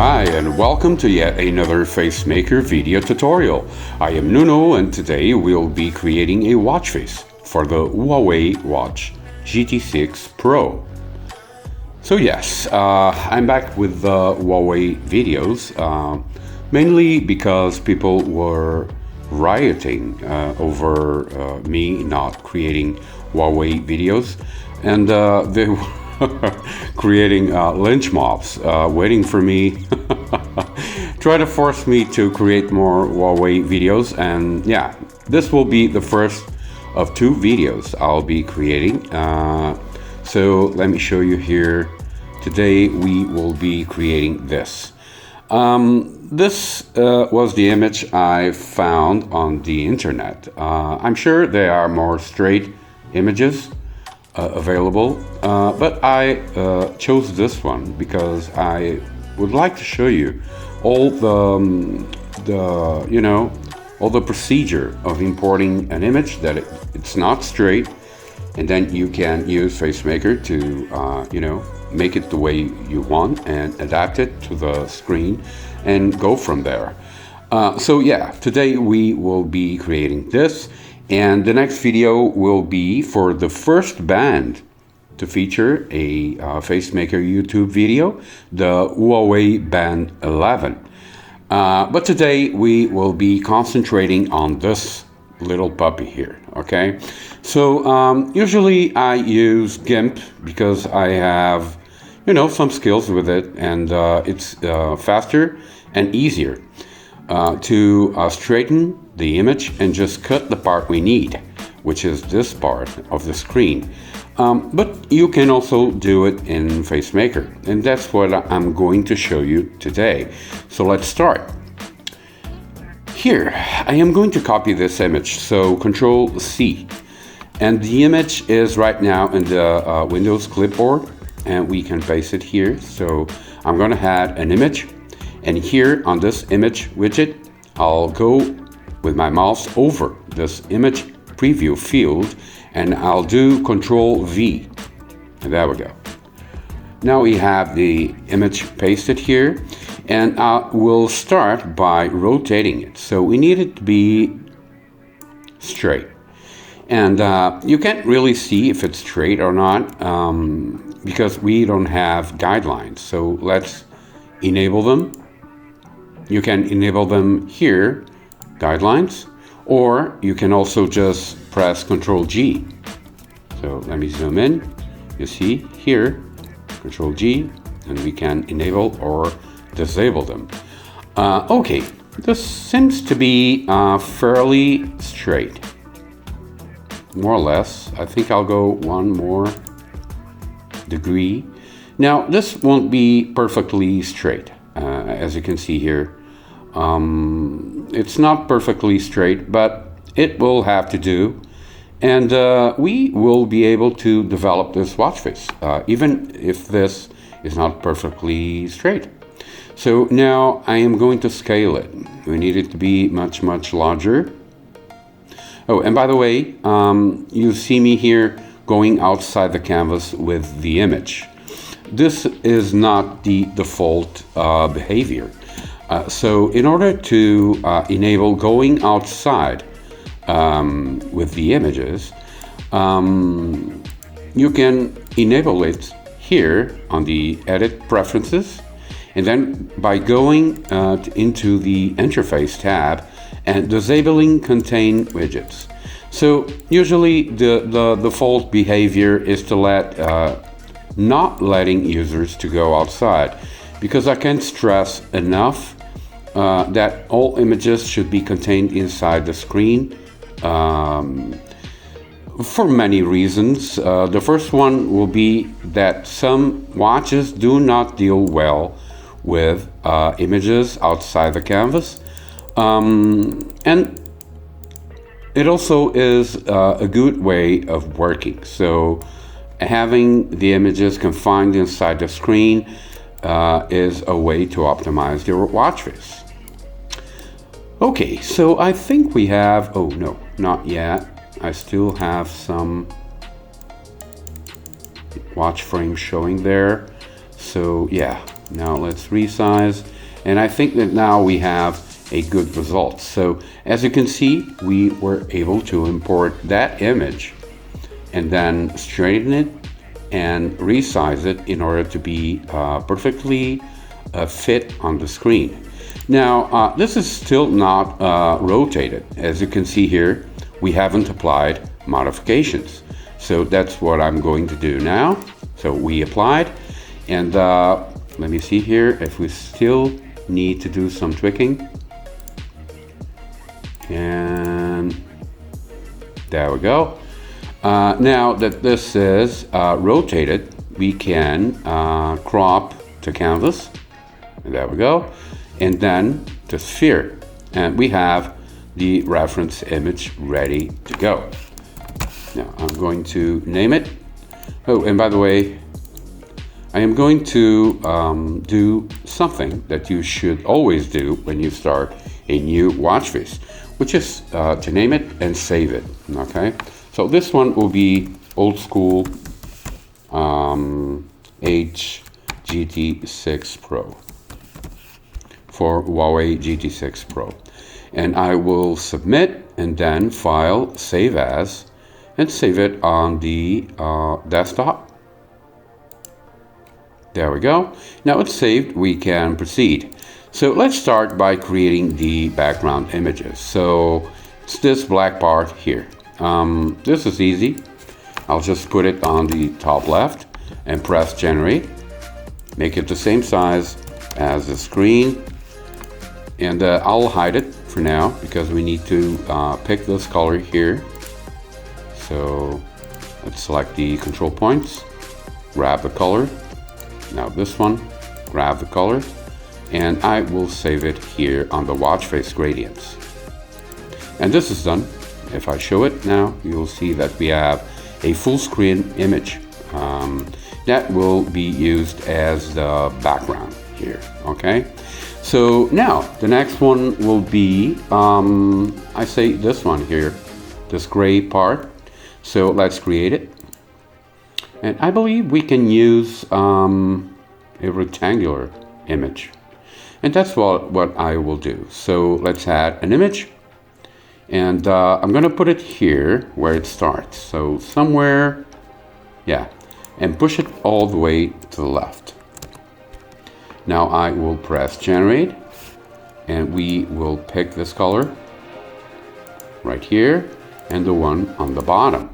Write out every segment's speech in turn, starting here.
Hi and welcome to yet another Facemaker video tutorial. I am Nuno and today we'll be creating a watch face for the Huawei Watch GT6 Pro. So yes, I'm back with the Huawei videos, mainly because people were rioting over me not creating Huawei videos, and they were creating lynch mobs waiting for me try to force me to create more Huawei videos. And yeah, this will be the first of two videos I'll be creating. So let me show you here. Today we will be creating this. This was the image I found on the internet. I'm sure there are more straight images available, but I chose this one because I would like to show you all all the procedure of importing an image that it's not straight, and then you can use Facemaker to make it the way you want and adapt it to the screen and go from there. So yeah, today we will be creating this. And the next video will be for the first band to feature a Facemaker YouTube video, the Huawei Band 11. But today we will be concentrating on this little puppy here, okay? So usually I use GIMP because I have, some skills with it, and it's faster and easier to straighten the image and just cut the part we need, which is this part of the screen. But you can also do it in Facemaker, and that's what I'm going to show you today. So let's start. Here, I am going to copy this image, so Control C. And the image is right now in the Windows clipboard, and we can paste it here. So I'm going to add an image, and here on this image widget, I'll go with my mouse over this image preview field, and I'll do Control V, and there we go. Now we have the image pasted here, and we'll start by rotating it. So we need it to be straight, and you can't really see if it's straight or not because we don't have guidelines. So let's enable them. You can enable them here, guidelines, or you can also just press Control G. So let me zoom in. You see here, Control G, and we can enable or disable them. Okay, this seems to be fairly straight, more or less. I think I'll go one more degree. Now this won't be perfectly straight, as you can see here. It's not perfectly straight, but it will have to do, and we will be able to develop this watch face even if this is not perfectly straight. So now I am going to scale it. We need it to be much larger. Oh, and by the way, you see me here going outside the canvas with the image. This is not the default behavior. So in order to enable going outside with the images, you can enable it here on the Edit Preferences, and then by going into the Interface tab and disabling Contain Widgets. So usually the default behavior is to not letting users to go outside, because I can't stress enough that all images should be contained inside the screen for many reasons. The first one will be that some watches do not deal well with images outside the canvas, and it also is a good way of working. So having the images confined inside the screen is a way to optimize your watch face. Okay, so I think we have, oh no, not yet. I still have some watch frame showing there. So yeah, now let's resize. And I think that now we have a good result. So as you can see, we were able to import that image and then straighten it and resize it in order to be perfectly fit on the screen. Now, this is still not rotated. As you can see here, we haven't applied modifications. So that's what I'm going to do now. So we applied, and let me see here if we still need to do some tweaking. And there we go. Now that this is rotated, we can crop to canvas. And there we go. And then to sphere. And we have the reference image ready to go. Now I'm going to name it. Oh, and by the way, I am going to do something that you should always do when you start a new watch face, which is to name it and save it. Okay, so this one will be old school GT6 Pro for Huawei GT6 Pro, and I will submit and then file save as and save it on the desktop. There we go. Now it's saved, we can proceed. So let's start by creating the background images. So it's this black part here. This is easy. I'll just put it on the top left and press generate. Make it the same size as the screen. And I'll hide it for now because we need to pick this color here. So let's select the control points, grab the color. Now this one, grab the color, and I will save it here on the watch face gradients. And this is done. If I show it now, you'll see that we have a full screen image that will be used as the background here. Okay. So now the next one will be, I say this one here, this gray part. So let's create it. And I believe we can use a rectangular image. And that's what I will do. So let's add an image. And I'm going to put it here where it starts. So somewhere, yeah, and push it all the way to the left. Now I will press generate, and we will pick this color right here and the one on the bottom.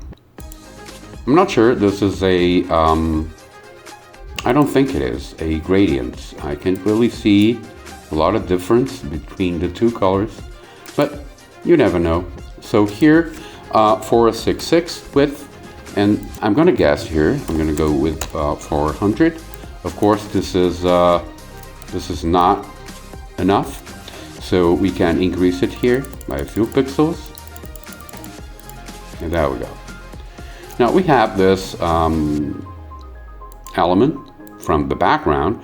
I'm not sure this is a, I don't think it is a gradient. I can't really see a lot of difference between the two colors, but you never know. So here, 466 width, and I'm gonna guess here, I'm gonna go with 400. Of course, this is not enough, so we can increase it here by a few pixels. And there we go. Now we have this element from the background.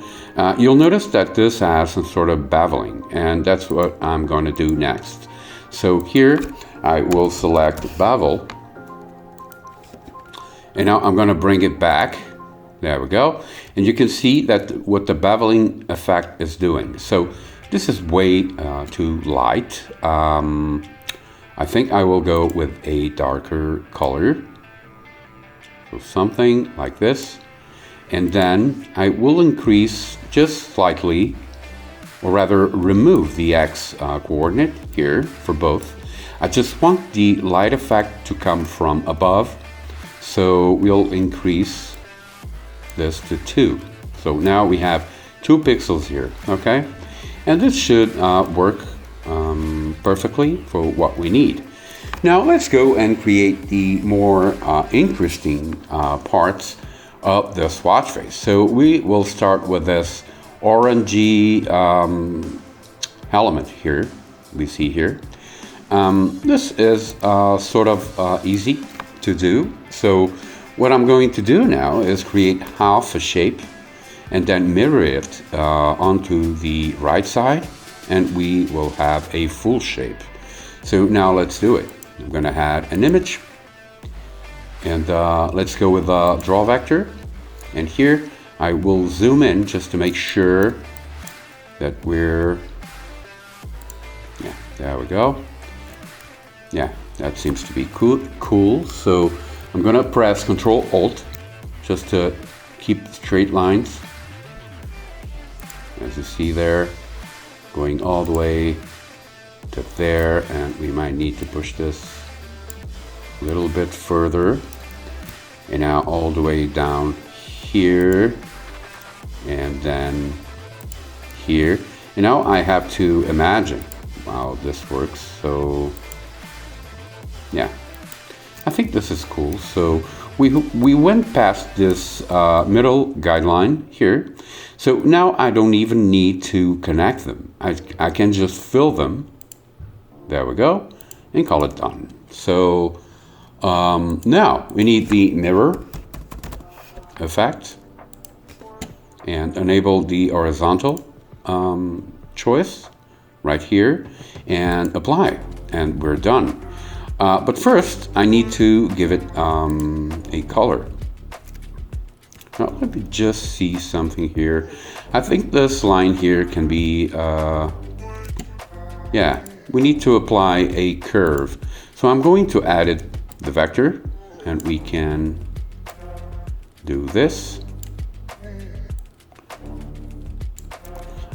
You'll notice that this has some sort of beveling, and that's what I'm going to do next. So here I will select bevel, and now I'm going to bring it back. There we go. And you can see that what the beveling effect is doing. So this is way too light. I think I will go with a darker color. So something like this. And then I will increase just slightly, or rather remove the X coordinate here for both. I just want the light effect to come from above. So we'll increase this to 2. So now we have 2 pixels here, okay? And this should work perfectly for what we need. Now let's go and create the more interesting parts of this watch face. So we will start with this orangey element here, we see here. This is sort of easy to do. So what I'm going to do now is create half a shape and then mirror it onto the right side, and we will have a full shape. So now let's do it. I'm going to add an image, and let's go with a draw vector, and here I will zoom in just to make sure that we're, yeah, there we go. Yeah, that seems to be cool. So I'm gonna press Control Alt just to keep straight lines. As you see there, going all the way to there, and we might need to push this a little bit further. And now all the way down here, and then here. And now I have to imagine how this works. So yeah, I think this is cool. So we went past this middle guideline here. So now I don't even need to connect them. I can just fill them. There we go, and call it done. So now we need the mirror effect and enable the horizontal choice right here and apply, and we're done. But first I need to give it a color. Now let me just see something here. I think this line here can be, yeah, we need to apply a curve. So I'm going to add it, the vector, and we can do this.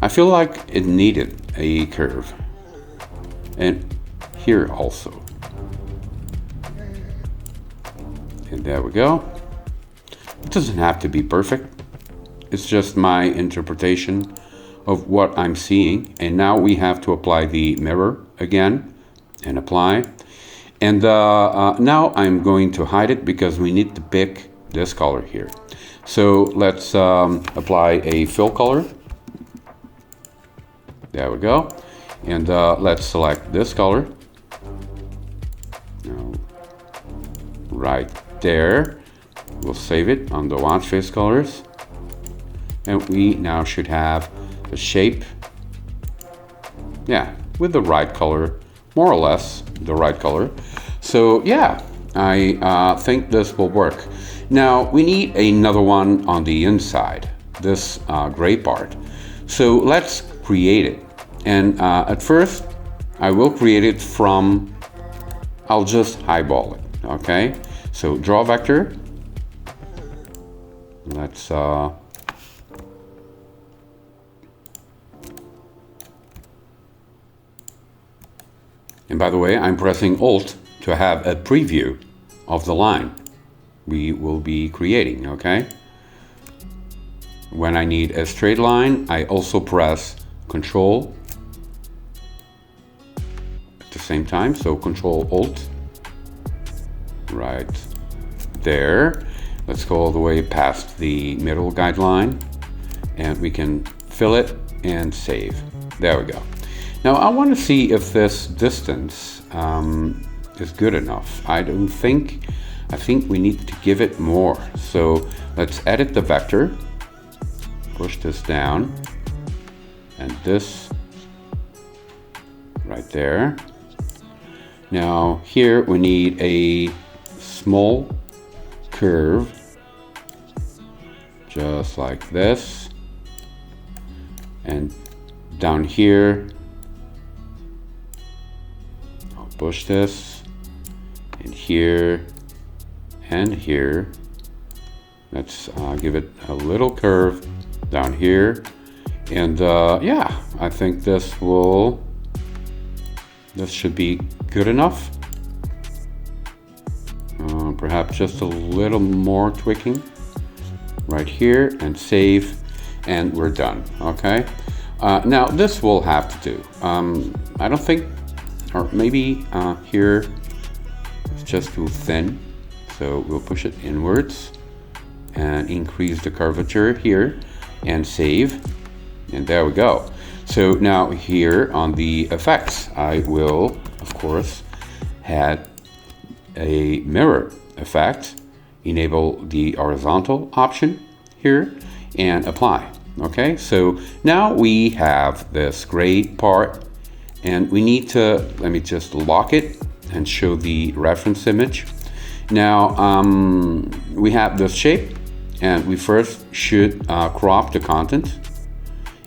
I feel like it needed a curve. And here also. And there we go. It doesn't have to be perfect. It's just my interpretation of what I'm seeing. And now we have to apply the mirror again and apply. And now I'm going to hide it because we need to pick this color here. So let's apply a fill color. There we go. And let's select this color. Now, right there. We'll save it on the watch face colors. And we now should have the shape, yeah, with the right color, more or less the right color. So yeah, I think this will work. Now we need another one on the inside, this gray part. So let's create it. And at first I will create it from, I'll just eyeball it, okay? So draw vector. Let's and by the way, I'm pressing Alt to have a preview of the line we will be creating, okay? When I need a straight line, I also press Control at the same time, so Control Alt right there. Let's go all the way past the middle guideline and we can fill it and save. There we go. Now I want to see if this distance is good enough. I think we need to give it more. So let's edit the vector, push this down, and this right there. Now here we need a small curve, just like this, and down here I'll push this, and here and here. Let's give it a little curve down here, and yeah, I think this should be good enough. Perhaps just a little more tweaking right here, and save, and we're done. Okay, now this will have to do. I don't think, or maybe here it's just too thin, so we'll push it inwards and increase the curvature here and save, and there we go. So now here on the effects, I will of course add a mirror effect, enable the horizontal option here, and apply. Okay, so now we have this gray part, and we need to, let me just lock it and show the reference image. Now we have this shape, and we first should crop the content,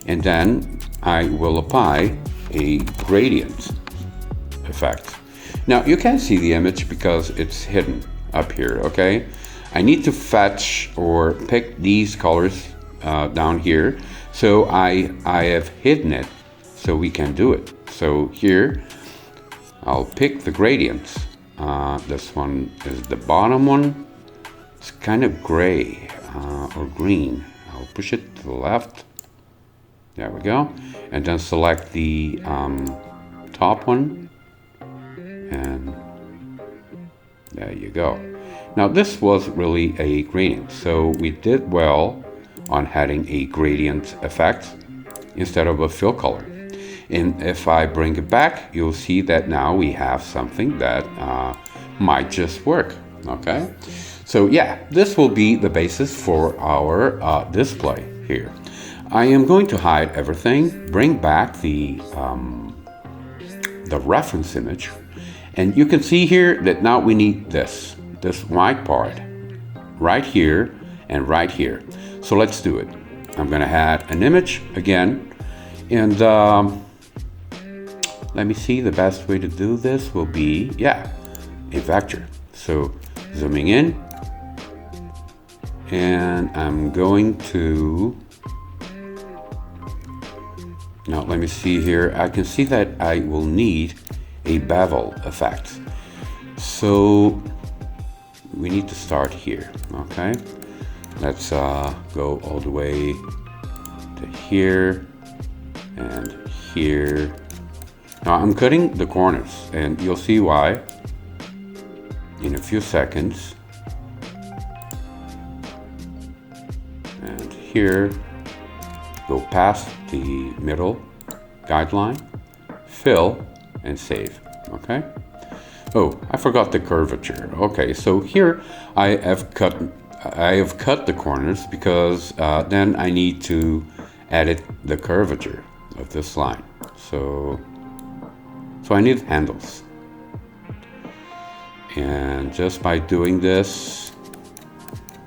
and then I will apply a gradient effect. Now you can't see the image because it's hidden up here, okay? I need to fetch or pick these colors down here. So I have hidden it so we can do it. So here I'll pick the gradients. This one is the bottom one. It's kind of gray or green. I'll push it to the left. There we go. And then select the top one. And there you go. Now this was really a gradient. So we did well on adding a gradient effect instead of a fill color. And if I bring it back, you'll see that now we have something that might just work, okay? So yeah, this will be the basis for our display here. I am going to hide everything, bring back the reference image, and you can see here that now we need this white part right here and right here. So let's do it. I'm gonna add an image again, and let me see, the best way to do this will be, yeah, a vector. So zooming in, and I'm going to, now let me see here, I can see that I will need a bevel effect. So we need to start here, okay? Let's go all the way to here and here. Now I'm cutting the corners, and you'll see why in a few seconds. And here, go past the middle guideline, fill, and save, okay? Oh, I forgot the curvature. Okay, so here I have cut the corners because then I need to edit the curvature of this line. So I need handles. And just by doing this,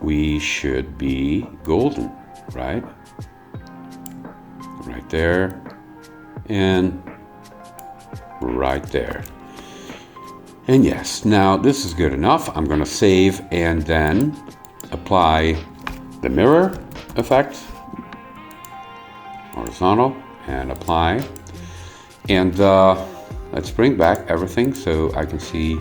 we should be golden, right? Right there and right there. And yes, now this is good enough. I'm gonna save and then apply the mirror effect, horizontal, and apply. And let's bring back everything so I can see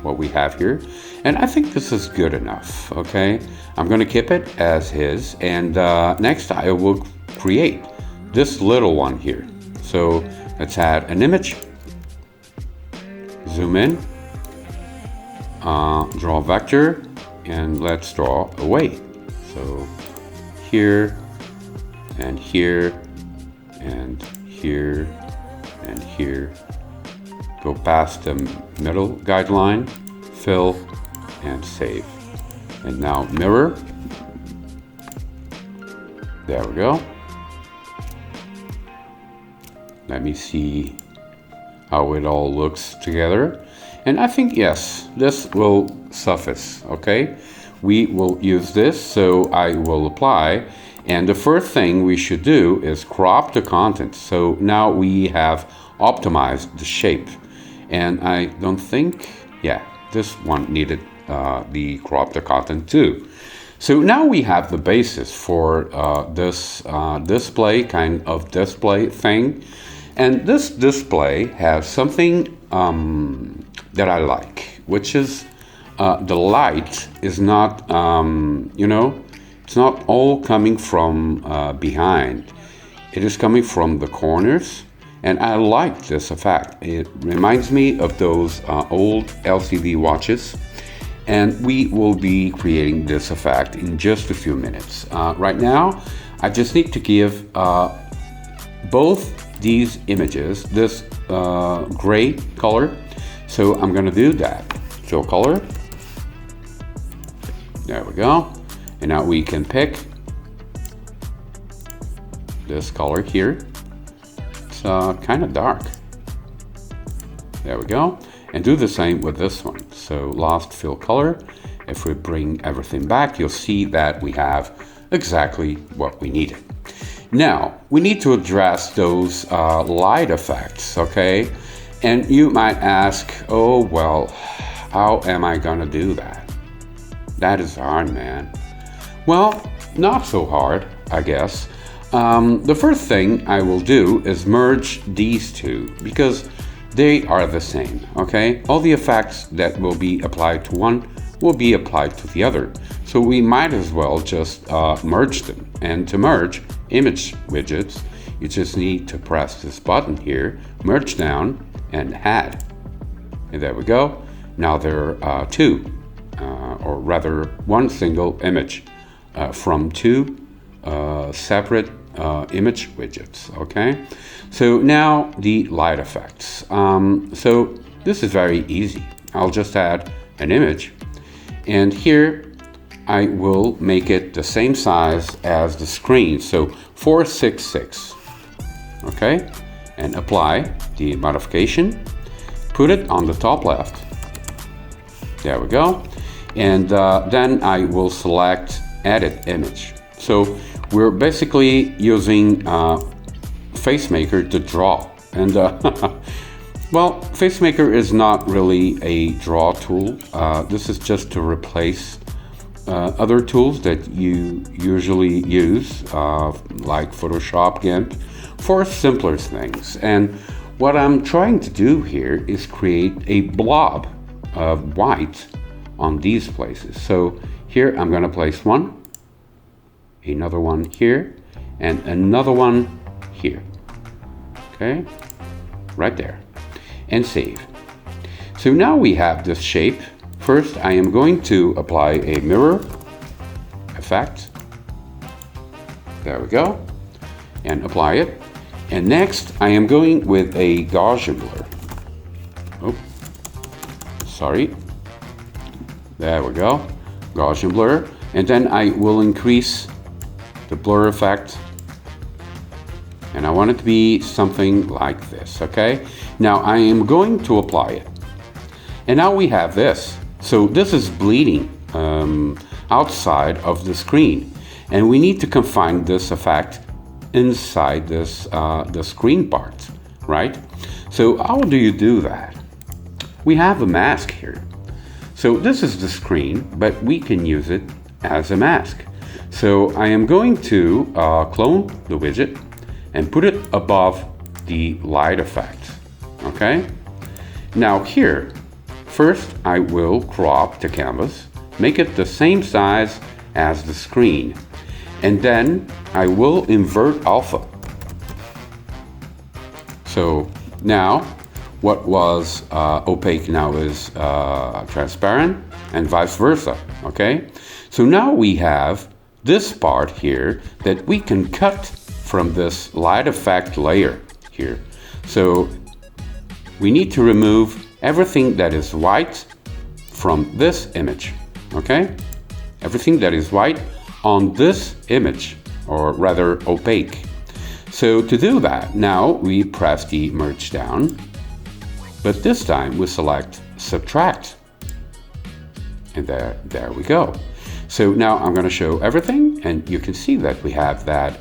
what we have here. And I think this is good enough, okay? I'm gonna keep it as is, and next I will create this little one here. So let's add an image, zoom in, draw a vector, and let's draw a weight. So here, and here, and here, and here. Go past the middle guideline, fill, and save. And now mirror. There we go. Let me see how it all looks together. And I think, yes, this will suffice, okay? We will use this, so I will apply. And the first thing we should do is crop the content. So now we have optimized the shape. And I don't think, yeah, this one needed the crop the content too. So now we have the basis for this display, kind of display thing. And this display has something that I like, which is the light is not, you know, it's not all coming from behind. It is coming from the corners. And I like this effect. It reminds me of those old LCD watches. And we will be creating this effect in just a few minutes. Right now, I just need to give both these images this gray color. So I'm gonna do that. Fill color. There we go. And now we can pick this color here. It's kind of dark. There we go. And do the same with this one. So last fill color. If we bring everything back, you'll see that we have exactly what we needed. Now, we need to address those light effects, okay? And you might ask, oh, well, how am I gonna do that? That is hard, man. Well, not so hard, I guess. The first thing I will do is merge these two because they are the same, okay? All the effects that will be applied to one will be applied to the other. So we might as well just merge them. And to merge image widgets, you just need to press this button here, merge down, and add. And there we go. Now there are two, or rather one single image from two separate image widgets, okay? So now the light effects. So this is very easy. I'll just add an image, and here I will make it the same size as the screen, so 466, okay? And apply the modification, put it on the top left. There we go. And then I will select edit image. So we're basically using Facemaker to draw. And well, Facemaker is not really a draw tool. This is just to replace other tools that you usually use, like Photoshop, GIMP, for simpler things. And what I'm trying to do here is create a blob of white on these places. So here I'm going to place one, another one here, and another one here. Okay, right there, and save. So now we have this shape. First, I am going to apply a mirror effect. There we go, and apply it. And next, I am going with a Gaussian blur. Oh, sorry. There we go, Gaussian blur. And then I will increase the blur effect. And I want it to be something like this, okay? Now I am going to apply it. And now we have this. So this is bleeding outside of the screen. And we need to confine this effect inside this the screen part, right? So how do you do that? We have a mask here. So this is the screen, but we can use it as a mask. So I am going to clone the widget and put it above the light effect, okay? Now here, first I will crop the canvas, make it the same size as the screen, and then I will invert alpha. So now what was opaque now is transparent, and vice versa, okay? So now we have this part here that we can cut from this light effect layer here. So we need to remove everything that is white from this image, okay? Everything that is white on this image, or rather opaque. So to do that, now we press the merge down, but this time we select subtract. And there we go. So now I'm going to show everything, and you can see that we have that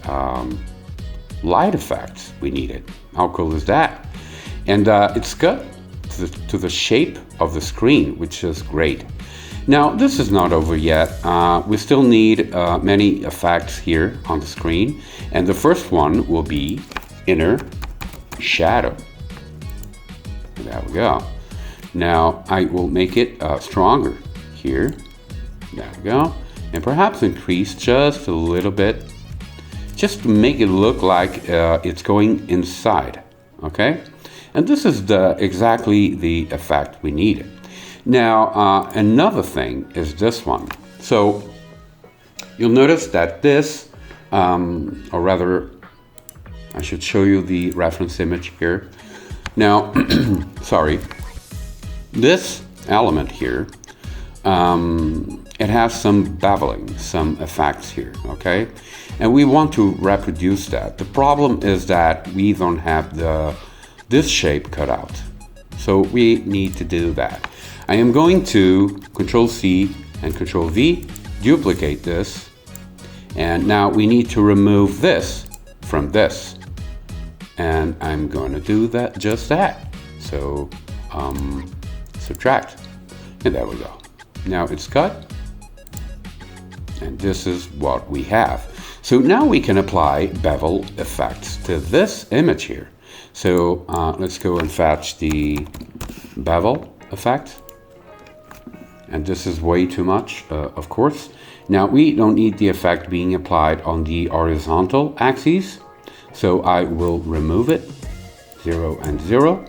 light effect we needed. How cool is that? And it's cut to the shape of the screen, which is great. Now this is not over yet. We still need many effects here on the screen, and the first one will be inner shadow. There we go. Now I will make it stronger here. There we go. And perhaps increase just a little bit, just to make it look like it's going inside, okay? And this is exactly the effect we needed. Now, another thing is this one. So you'll notice that this, or rather, I should show you the reference image here. Now, sorry, this element here, it has some beveling, some effects here, okay? And we want to reproduce that. The problem is that we don't have this shape cut out. So we need to do that. I am going to Control-C and Control-V, duplicate this, and now we need to remove this from this. And I'm going to do that, just that. So subtract, and there we go. Now it's cut, and this is what we have. So now we can apply bevel effects to this image here. So let's go and fetch the bevel effect. And this is way too much, of course. Now we don't need the effect being applied on the horizontal axis. So I will remove it, 0 and 0.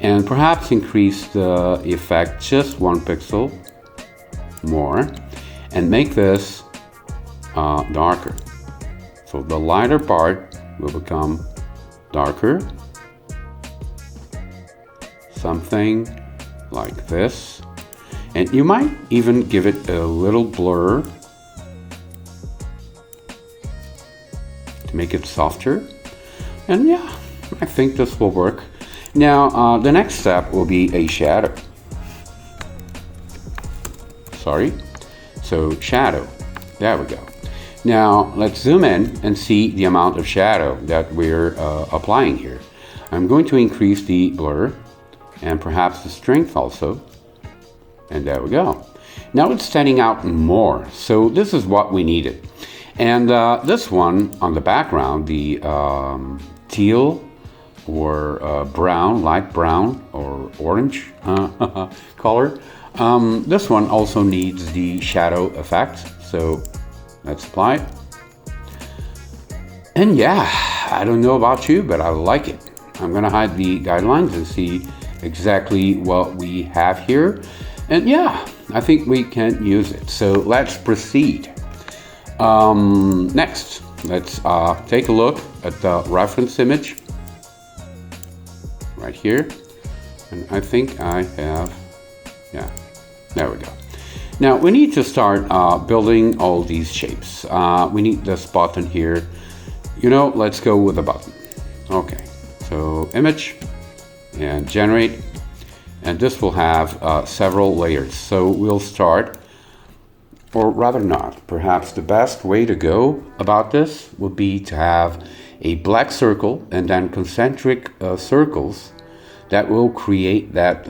And perhaps increase the effect just 1 pixel more. And make this darker. So the lighter part will become darker. Something like this. And you might even give it a little blur to make it softer. And yeah, I think this will work. Now the next step will be a shadow. Sorry. So shadow. There we go. Now let's zoom in and see the amount of shadow that we're applying here. I'm going to increase the blur and perhaps the strength also. And there we go. Now it's standing out more. So this is what we needed. And this one on the background, the teal or brown, light brown or orange color. This one also needs the shadow effect. So let's apply it. And yeah, I don't know about you, but I like it. I'm gonna hide the guidelines and see exactly what we have here. And yeah, I think we can use it. So let's proceed. Next, let's take a look at the reference image right here. And I think I have, yeah, there we go. Now we need to start building all these shapes. We need this button here. You know, let's go with a button. Okay, so image and generate. And this will have several layers. So we'll start, or rather not, perhaps the best way to go about this would be to have a black circle and then concentric circles that will create that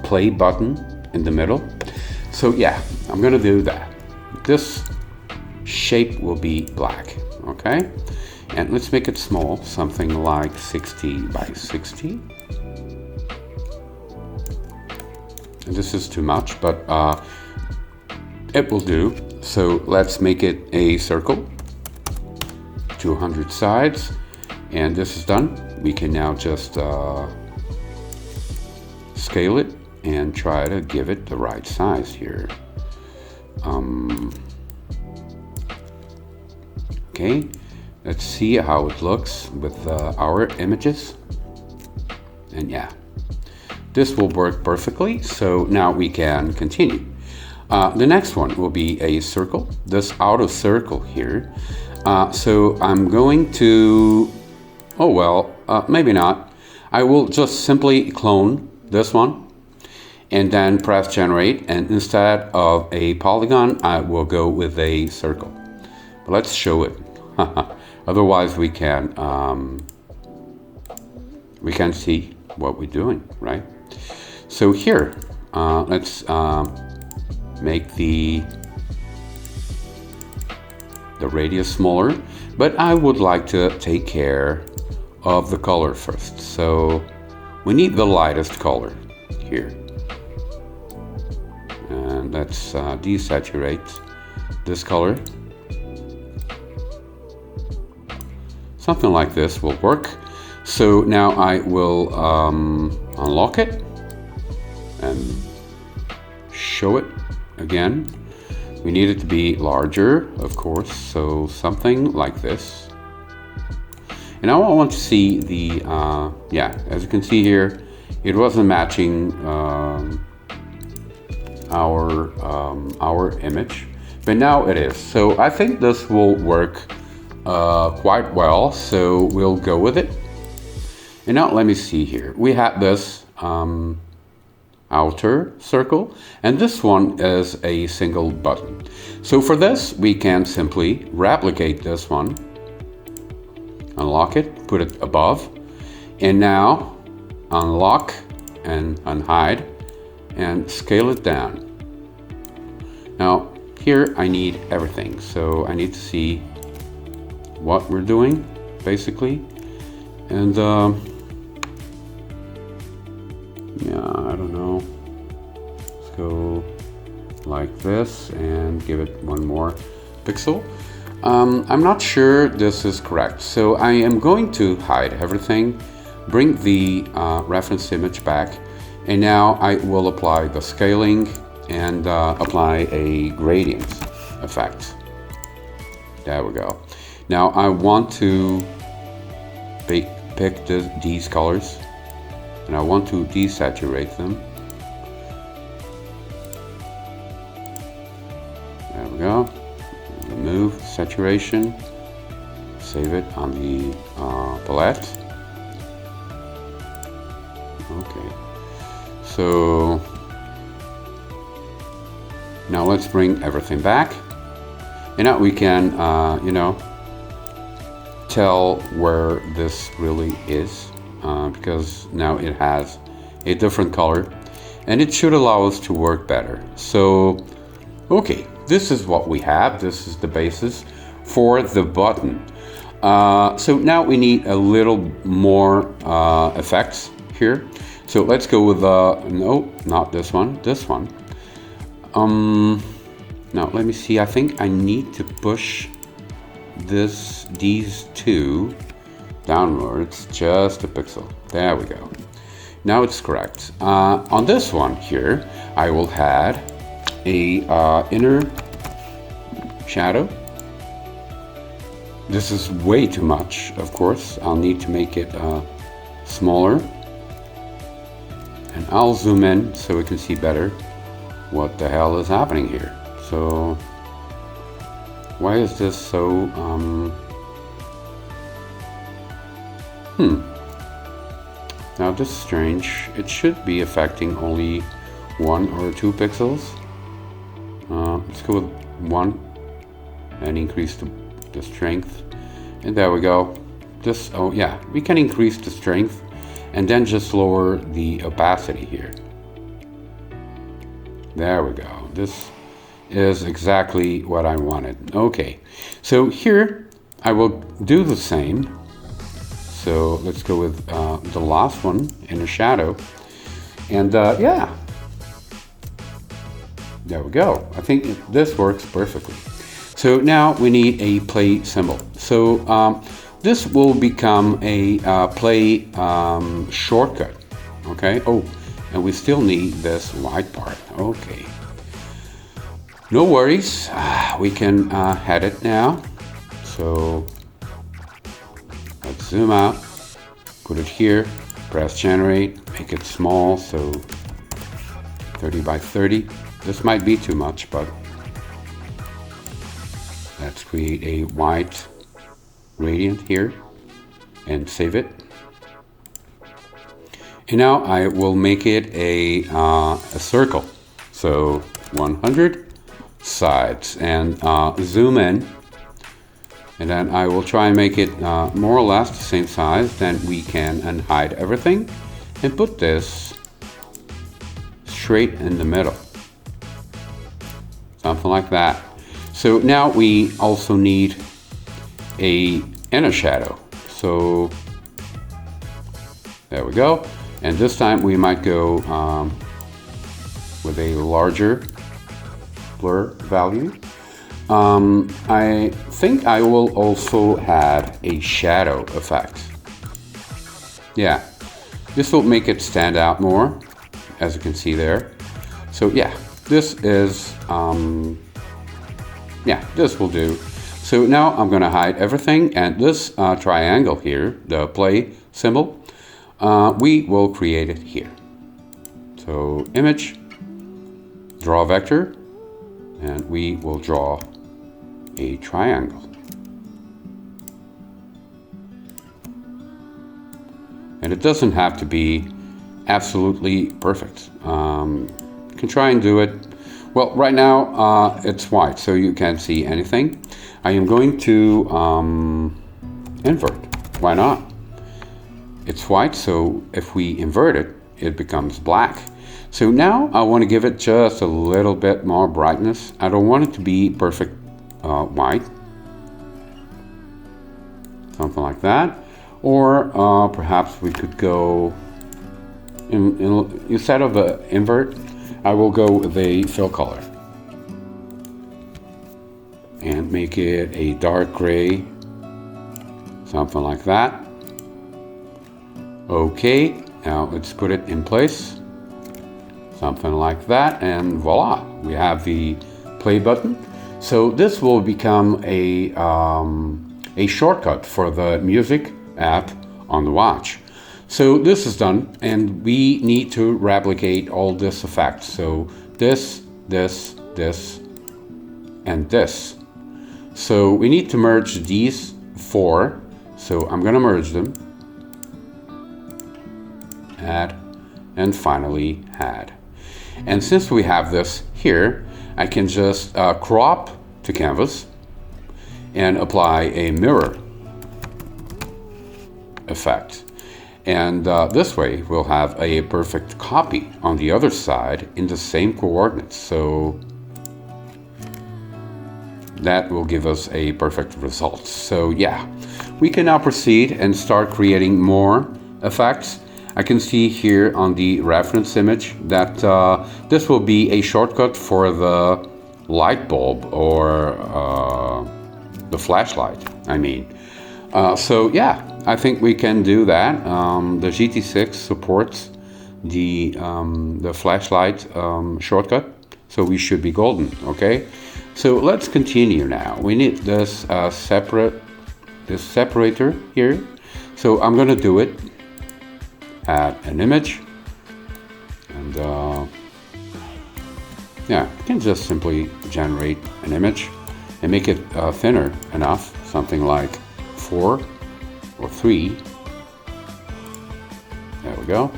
play button in the middle. So yeah, I'm gonna do that. This shape will be black, okay? And let's make it small, something like 60 by 60. And this is too much, but it will do. So let's make it a circle, 200 sides, and this is done. We can now just scale it and try to give it the right size here. Okay, let's see how it looks with our images. And yeah, this will work perfectly. So now we can continue. The next one will be a circle, this outer circle here. So I'm going to, oh well, maybe not. I will just simply clone this one and then press generate, and instead of a polygon I will go with a circle. But let's show it. Otherwise we can see what we're doing, right? So here, let's make the radius smaller, but I would like to take care of the color first. So we need the lightest color here. And let's desaturate this color. Something like this will work. So now I will unlock it and show it again. We need it to be larger, of course, so something like this. And now I want to see the, yeah, as you can see here, it wasn't matching our image, but now it is. So I think this will work quite well, so we'll go with it. And now let me see here. We have this outer circle, and this one is a single button. So for this, we can simply replicate this one unlock it, put it above, and now unlock and unhide and scale it down. Now here I need everything, so I need to see what we're doing basically, and yeah, I don't know, let's go like this and give it one more pixel. I'm not sure this is correct, so I am going to hide everything, bring the reference image back, and now I will apply the scaling and apply a gradient effect. There we go. Now I want to pick these colors, and I want to desaturate them. There we go. Remove saturation, save it on the palette. Okay, so now let's bring everything back, and now we can you know, tell where this really is, because now it has a different color, and it should allow us to work better. So okay, this is what we have. This is the basis for the button. So now we need a little more effects here. So let's go with no, not this one, this one. Now let me see, I think I need to push these two downwards just a pixel. There we go. Now it's correct. On this one here, I will add a inner shadow. This is way too much, of course. I'll need to make it smaller, and I'll zoom in so we can see better what the hell is happening here. So why is this so now this is strange. It should be affecting only 1 or 2 pixels. Let's go with 1 and increase the strength, and there we go. This, oh yeah, we can increase the strength and then just lower the opacity here. There we go. This is exactly what I wanted. Okay, so here I will do the same. So let's go with the last one, inner shadow, and yeah, there we go. I think this works perfectly. So now we need a play symbol. So this will become a play shortcut. Okay. Oh, and we still need this white part. Okay. No worries. We can add it now. So let's zoom out, put it here, press generate, make it small, so 30 by 30. This might be too much, but let's create a white gradient here and save it. And now I will make it a circle. So 100 sides, and zoom in. And then I will try and make it more or less the same size. Then we can unhide everything and put this straight in the middle. Something like that. So now we also need a inner shadow. So there we go. And this time we might go with a larger blur value. I think I will also add a shadow effect. Yeah, this will make it stand out more, as you can see there. So yeah, this is, yeah, this will do. So now I'm gonna hide everything, and this triangle here, the play symbol, we will create it here. So image, draw vector, and we will draw a triangle. And it doesn't have to be absolutely perfect. You can try and do it. Well, right now it's white, so you can't see anything. I am going to invert why not? It's white, so if we invert it, it becomes black. So now I want to give it just a little bit more brightness. I don't want it to be perfect white. Something like that. Or perhaps we could go, instead of an invert, I will go with a fill color. And make it a dark gray. Something like that. Okay, now let's put it in place. Something like that, and voila, we have the play button. So this will become a shortcut for the music app on the watch. So this is done, and we need to replicate all this effect. So this, and this. So we need to merge these four. So I'm gonna merge them. Add, and finally add. And since we have this here, I can just crop to canvas and apply a mirror effect. And this way we'll have a perfect copy on the other side in the same coordinates. So that will give us a perfect result. So yeah, we can now proceed and start creating more effects. I can see here on the reference image that this will be a shortcut for the light bulb or the flashlight, I mean. So yeah, I think we can do that. The GT6 supports the flashlight shortcut, so we should be golden, okay? So let's continue now. We need this separator here. So I'm gonna do it. Add an image, and yeah, you can just simply generate an image and make it thinner enough, something like 4 or 3. There we go.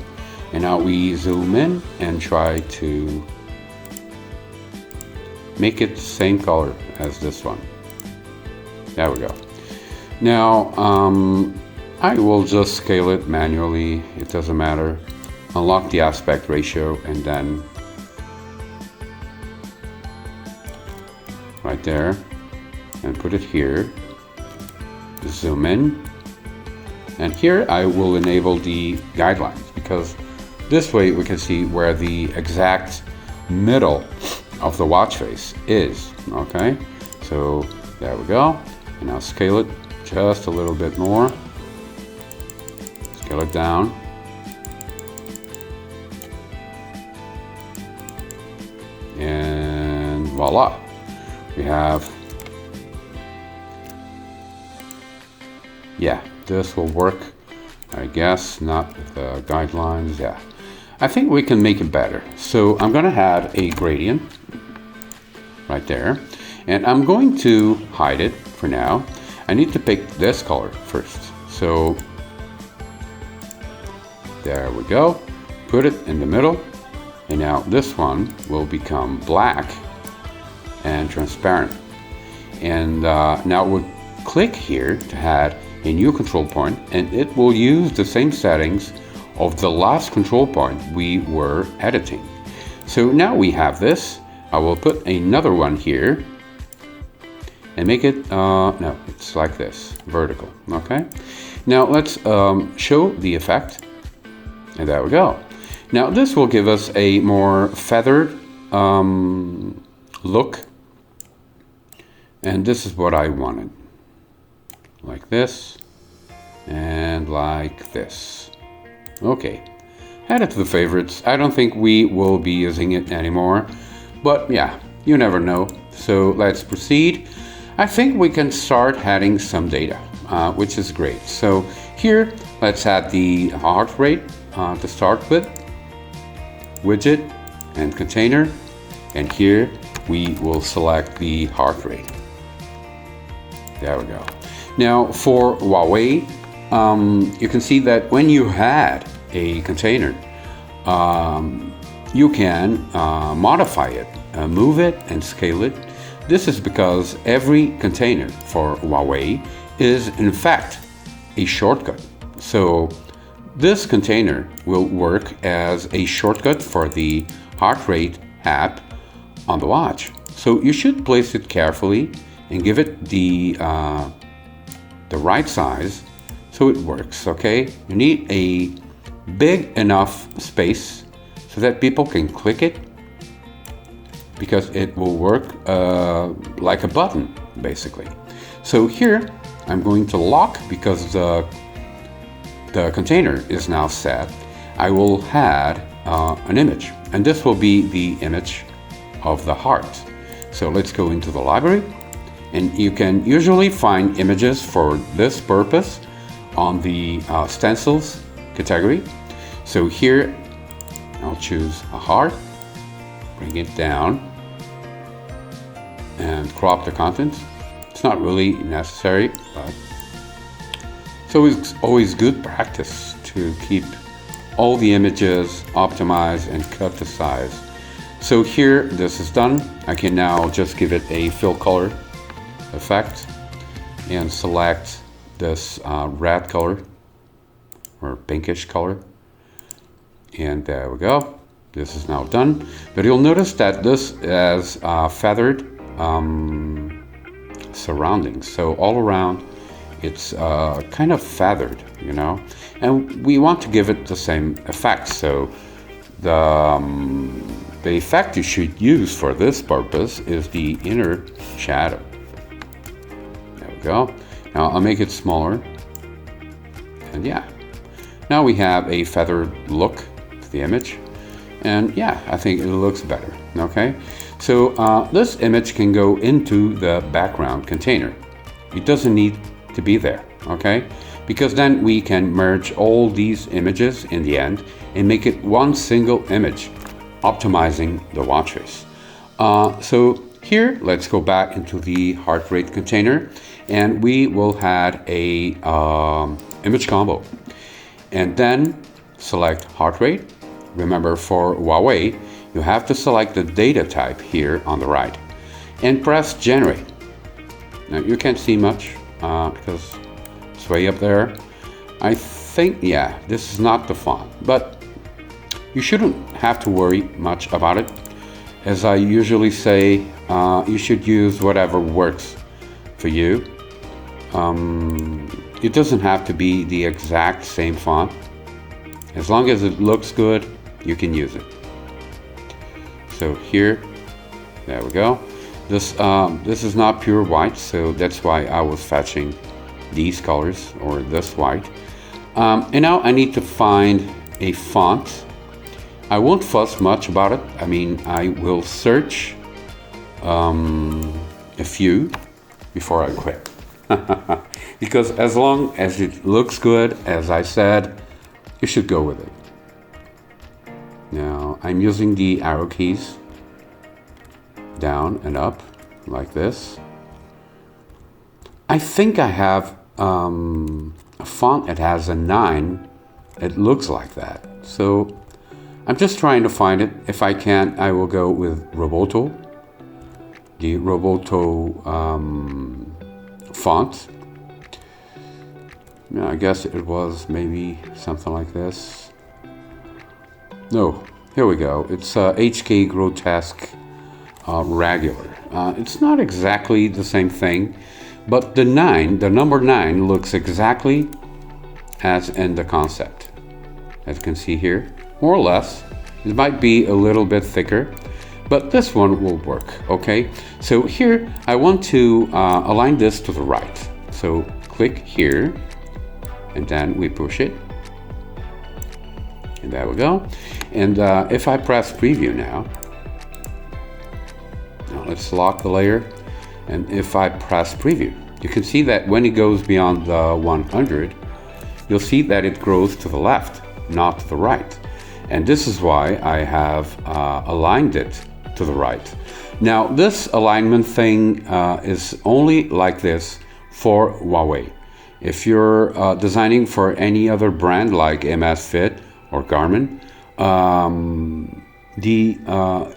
And now we zoom in and try to make it the same color as this one. There we go. Now I will just scale it manually, it doesn't matter. Unlock the aspect ratio and then right there, and put it here. Zoom in, and here I will enable the guidelines, because this way we can see where the exact middle of the watch face is. Okay, so there we go. And now scale it just a little bit more. Scale it down. And voila, we have, yeah, this will work, I guess, not with the guidelines. Yeah, I think we can make it better. So I'm gonna add a gradient right there, and I'm going to hide it for now. I need to pick this color first. So there we go, put it in the middle, and now this one will become black and transparent. And now we'll click here to add a new control point, and it will use the same settings of the last control point we were editing. So now we have this. I will put another one here and make it, no, it's like this, vertical, okay? Now let's show the effect. And there we go. Now this will give us a more feathered look. And this is what I wanted. Like this and like this. Okay, add it to the favorites. I don't think we will be using it anymore, but yeah, you never know. So let's proceed. I think we can start adding some data, which is great. So here, let's add the heart rate to start with, widget and container, and here we will select the heart rate. There we go. Now for Huawei, you can see that when you add a container, you can modify it, move it and scale it. This is because every container for Huawei is in fact a shortcut. So this container will work as a shortcut for the heart rate app on the watch. So you should place it carefully and give it the right size so it works, okay? You need a big enough space so that people can click it, because it will work like a button, basically. So here I'm going to lock, because the container is now set. I will add an image, and this will be the image of the heart. So let's go into the library, and you can usually find images for this purpose on the stencils category. So here I'll choose a heart, bring it down, and crop the content. It's not really necessary, but it's always good practice to keep all the images optimized and cut the size. So here, this is done. I can now just give it a fill color effect and select this red color or pinkish color. And there we go. This is now done. But you'll notice that this has feathered surroundings. So all around, it's kind of feathered, you know. And we want to give it the same effect. So the effect you should use for this purpose is the inner shadow. There we go. Now I'll make it smaller. And yeah, now we have a feathered look to the image. And yeah, I think it looks better, okay? So this image can go into the background container. It doesn't need to be there, okay? Because then we can merge all these images in the end and make it one single image, optimizing the watch face. So here, let's go back into the heart rate container, and we will add a image combo. And then select heart rate. Remember, for Huawei, you have to select the data type here on the right and press generate. Now you can't see much because it's way up there. I think, yeah, this is not the font, but you shouldn't have to worry much about it. As I usually say, you should use whatever works for you. It doesn't have to be the exact same font. As long as it looks good, you can use it. So here, there we go. This is not pure white, so that's why I was fetching these colors, or this white. And now I need to find a font. I won't fuss much about it. I mean, I will search a few before I quit. Because as long as it looks good, as I said, you should go with it. Now I'm using the arrow keys down and up like this. I think I have a font that has a 9. It looks like that. So I'm just trying to find it. If I can't, I will go with Roboto. The Roboto font. Yeah, I guess it was maybe something like this. No, here we go. It's HK Grotesque Regular. It's not exactly the same thing, but the number 9 looks exactly as in the concept. As you can see here, more or less. It might be a little bit thicker, but this one will work, okay? So here, I want to align this to the right. So click here, and then we push it. And there we go. And if I press preview now, let's lock the layer. And if I press preview, you can see that when it goes beyond the 100, you'll see that it grows to the left, not to the right. And this is why I have aligned it to the right. Now, this alignment thing is only like this for Huawei. If you're designing for any other brand like Amazfit or Garmin, the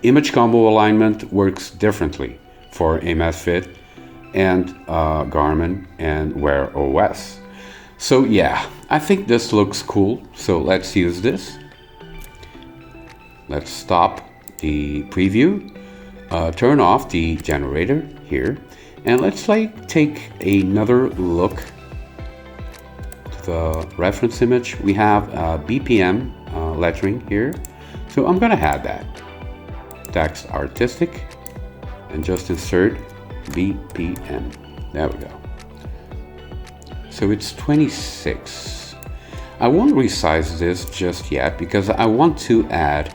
image combo alignment works differently for Amazfit and Garmin and Wear OS. So yeah, I think this looks cool. So let's use this. Let's stop the preview, turn off the generator here, and let's take another look at the reference image. We have BPM lettering here, so I'm gonna add that text artistic and just insert BPM. There we go. So it's 26. I won't resize this just yet because I want to add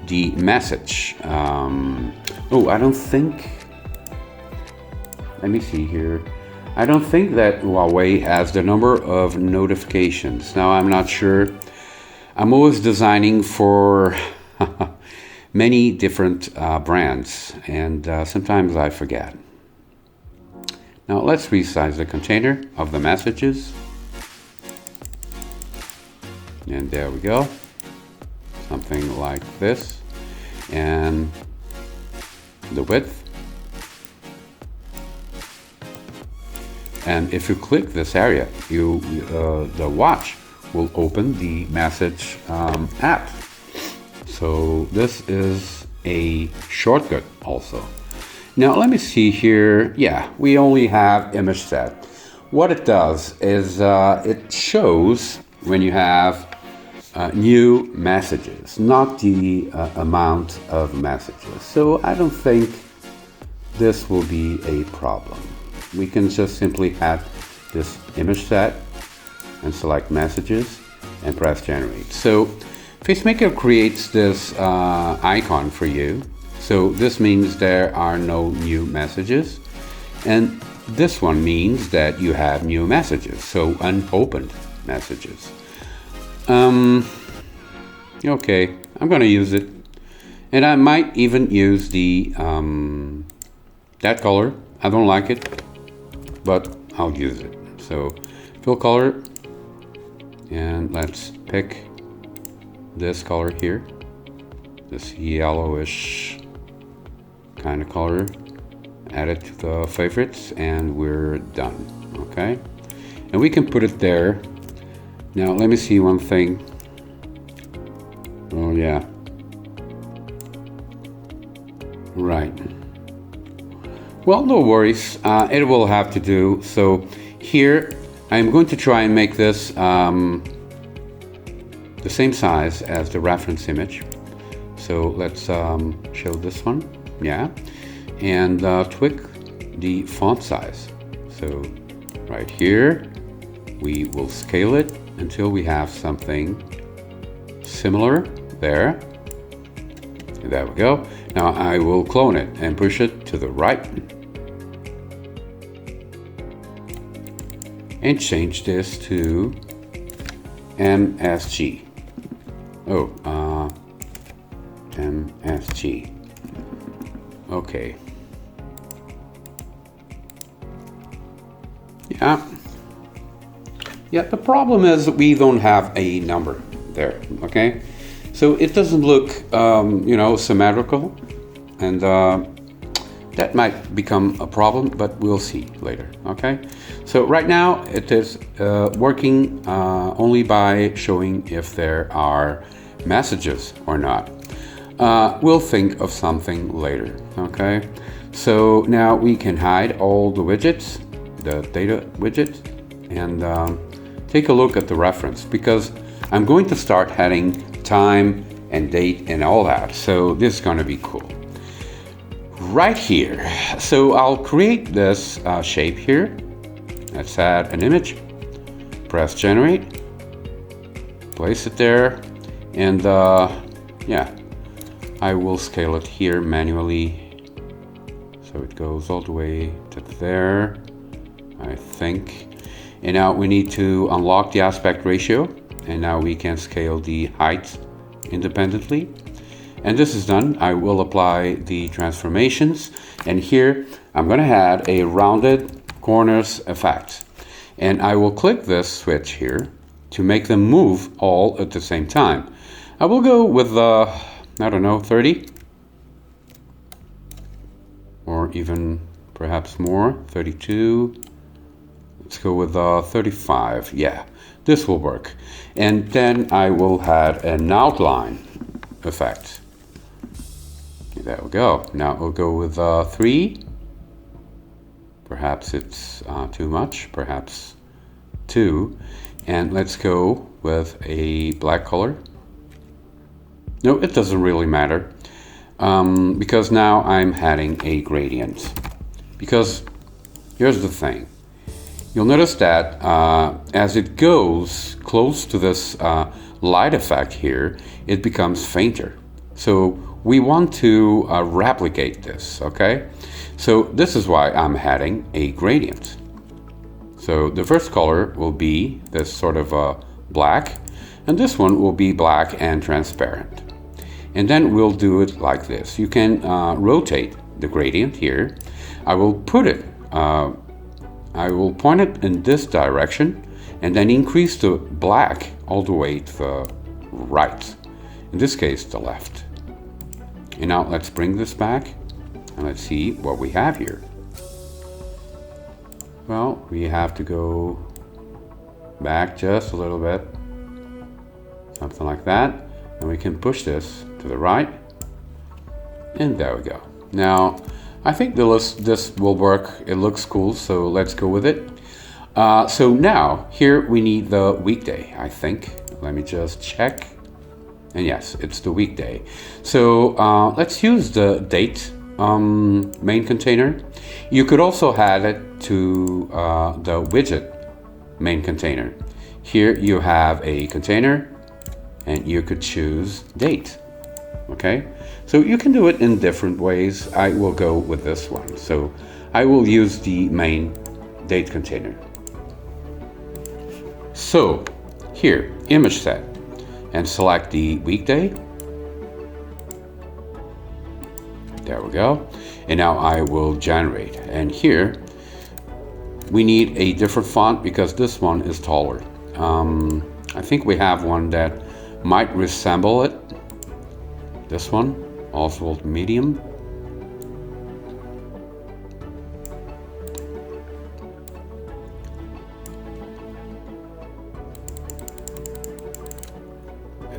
the message. Oh, I don't think, let me see here. I don't think that Huawei has the number of notifications. Now, I'm not sure. I'm always designing for many different brands, and sometimes I forget. Now let's resize the container of the messages. And there we go. Something like this. And the width. And if you click this area, the watch will open the message app. So this is a shortcut also. Now let me see here. Yeah, we only have image set. What it does is it shows when you have new messages, not the amount of messages. So I don't think this will be a problem. We can just simply add this image set and select messages and press generate. So Facemaker creates this icon for you. So this means there are no new messages, and this one means that you have new messages, so unopened messages. Okay, I'm gonna use it, and I might even use the that color. I don't like it, but I'll use it. So fill color, and let's pick this color here, this yellowish kind of color. Add it to the favorites, and we're done. Okay, and we can put it there. Now let me see one thing. Oh yeah, right. Well, no worries, it will have to do. So here I'm going to try and make this the same size as the reference image. So let's show this one. Yeah, and tweak the font size. So right here, we will scale it until we have something similar there. There we go. Now I will clone it and push it to the right and change this to MSG. Oh, MSG. Okay. Yeah, the problem is we don't have a number there, okay? So it doesn't look, symmetrical, and that might become a problem, but we'll see later, okay? So right now it is working only by showing if there are messages or not. We'll think of something later, okay? So now we can hide all the widgets, the data widget, and take a look at the reference, because I'm going to start adding time and date and all that. So this is going to be cool. Right here, so I'll create this shape here. Let's add an image, press generate, place it there, and yeah, I will scale it here manually so it goes all the way to there, I think. And now we need to unlock the aspect ratio, and now we can scale the height independently. And this is done. I will apply the transformations, and here I'm going to add a rounded corners effect, and I will click this switch here to make them move all at the same time. I will go with I don't know, 30, or even perhaps more, 32, Let's go with 35. Yeah, this will work. And then I will add an outline effect. There we go. Now we'll go with 3. Perhaps it's too much, perhaps 2. And let's go with a black color. No, it doesn't really matter. Because now I'm adding a gradient. Because here's the thing. You'll notice that as it goes close to this light effect here, it becomes fainter. So we want to replicate this, okay? So this is why I'm adding a gradient. So the first color will be this sort of black, and this one will be black and transparent. And then we'll do it like this. You can rotate the gradient here. I will put it, I will point it in this direction and then increase the black all the way to the right. In this case, the left. And now let's bring this back and let's see what we have here. Well, we have to go back just a little bit. Something like that. And we can push this to the right. And there we go. Now, I think this will work. It looks cool, so let's go with it. So now, here we need the weekday, I think. Let me just check. And yes, it's the weekday. So let's use the date main container. You could also add it to the widget main container. Here you have a container and you could choose date. Okay, so you can do it in different ways. I will go with this one. So I will use the main date container. So here, image set, and select the weekday. There we go. And now I will generate. And here we need a different font because this one is taller. I think we have one that might resemble it. This one, Oswald medium.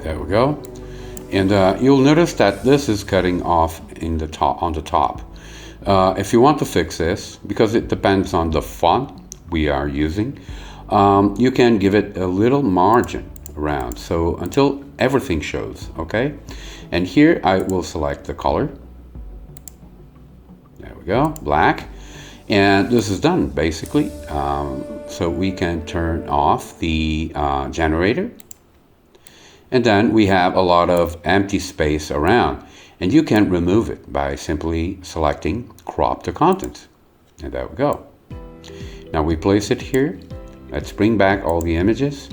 There we go. And you'll notice that this is cutting off in the top, on the top. If you want to fix this, because it depends on the font we are using, you can give it a little margin around, so until everything shows, okay? And here I will select the color. There we go, black. And this is done, basically. So we can turn off the generator. And then we have a lot of empty space around. And you can remove it by simply selecting crop the content. And there we go. Now we place it here. Let's bring back all the images.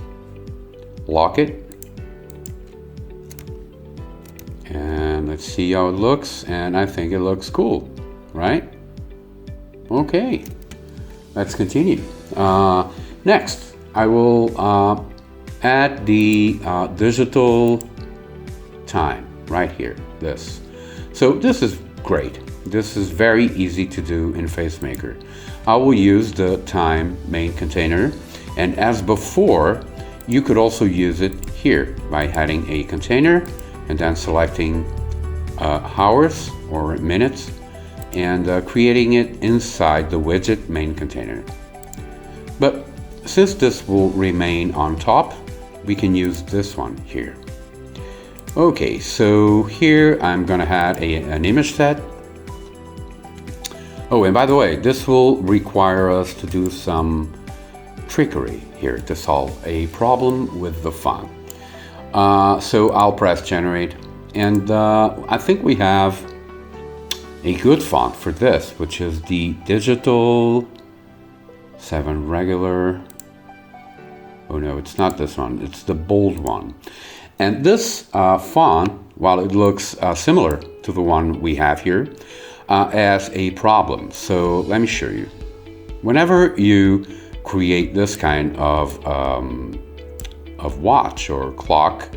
Lock it. And let's see how it looks. And I think it looks cool, right? Okay, let's continue. Next, I will add the digital time right here, this. So this is great. This is very easy to do in Facemaker. I will use the time main container, and as before, you could also use it here by adding a container and then selecting hours or minutes and creating it inside the widget main container. But since this will remain on top, we can use this one here. Okay, so here I'm gonna add an image set. Oh, and by the way, this will require us to do some trickery here to solve a problem with the font. So I'll press generate, and I think we have a good font for this, which is the Digital 7 regular. Oh no, it's not this one, it's the bold one. And this font, while it looks similar to the one we have here, has a problem. So let me show you. Whenever you create this kind of watch or clock,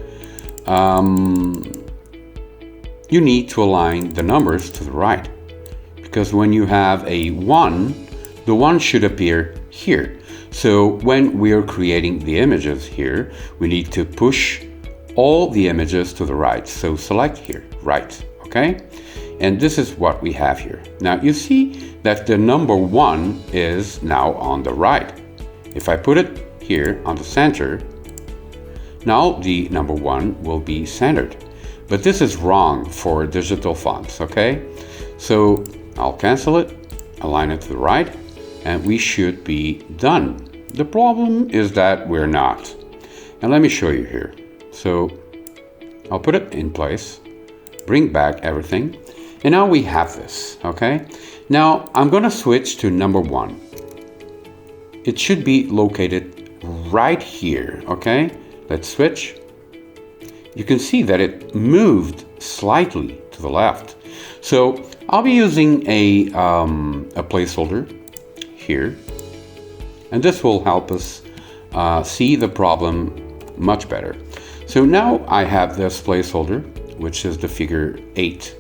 you need to align the numbers to the right, because when you have a 1, the 1 should appear here. So when we're creating the images here, we need to push all the images to the right. So select here, right, okay? And this is what we have here. Now you see that the number 1 is now on the right. If I put it here on the center, now the number 1 will be centered. But this is wrong for digital fonts, okay? So I'll cancel it, align it to the right, and we should be done. The problem is that we're not. And let me show you here. So I'll put it in place, bring back everything, and now we have this, okay? Now I'm gonna switch to number 1. It should be located right here, okay? Let's switch. You can see that it moved slightly to the left. So I'll be using a placeholder here, and this will help us see the problem much better. So now I have this placeholder, which is the figure 8,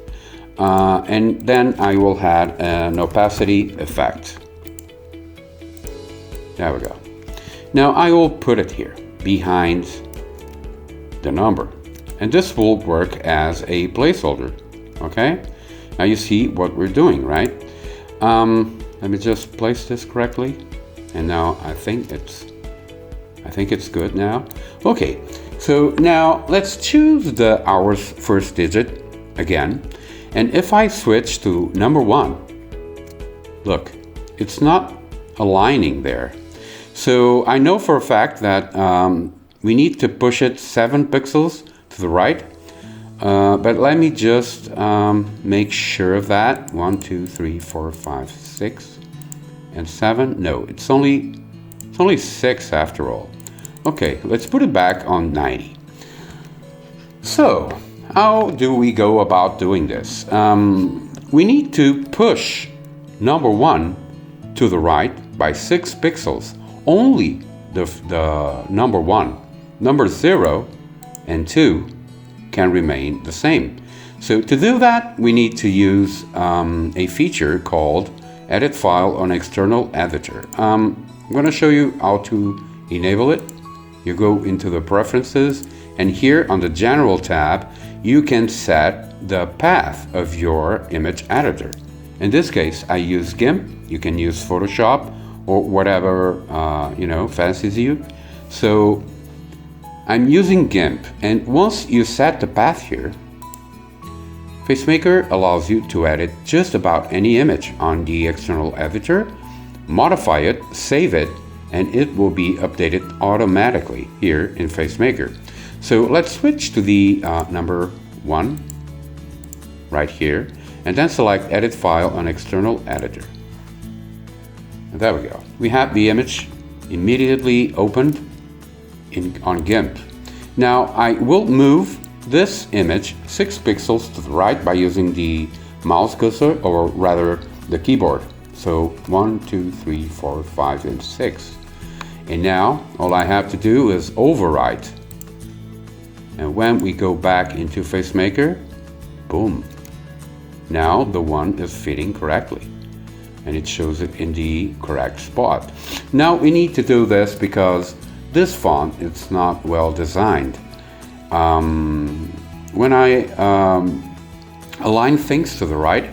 and then I will add an opacity effect. There we go. Now I will put it here behind the number, and this will work as a placeholder. Okay, now you see what we're doing, right? Let me just place this correctly, and now I think it's good now. Okay, so now let's choose the hour's first digit again, and if I switch to number 1, look, it's not aligning there. So I know for a fact that we need to push it 7 pixels to the right. But let me just make sure of that. 1, 2, 3, 4, 5, 6, and 7. No, it's only 6 after all. Okay, let's put it back on 90. So, how do we go about doing this? We need to push number 1 to the right by 6 pixels. Only the number 1. Number 0 and 2 can remain the same. So to do that, we need to use a feature called Edit File on External Editor. I'm going to show you how to enable it. You go into the Preferences, and here on the General tab, you can set the path of your image editor. In this case, I use GIMP. You can use Photoshop or whatever fancies you. So I'm using GIMP, and once you set the path here, Facemaker allows you to edit just about any image on the external editor, modify it, save it, and it will be updated automatically here in Facemaker. So let's switch to the number 1 right here, and then select Edit File on External Editor. And there we go. We have the image immediately opened on GIMP. Now I will move this image 6 pixels to the right by using the mouse cursor, or rather the keyboard. So 1, 2, 3, 4, 5, and 6. And now all I have to do is overwrite. And when we go back into Facemaker, boom. Now the 1 is fitting correctly, and it shows it in the correct spot. Now we need to do this because this font, it's not well designed. When I align things to the right,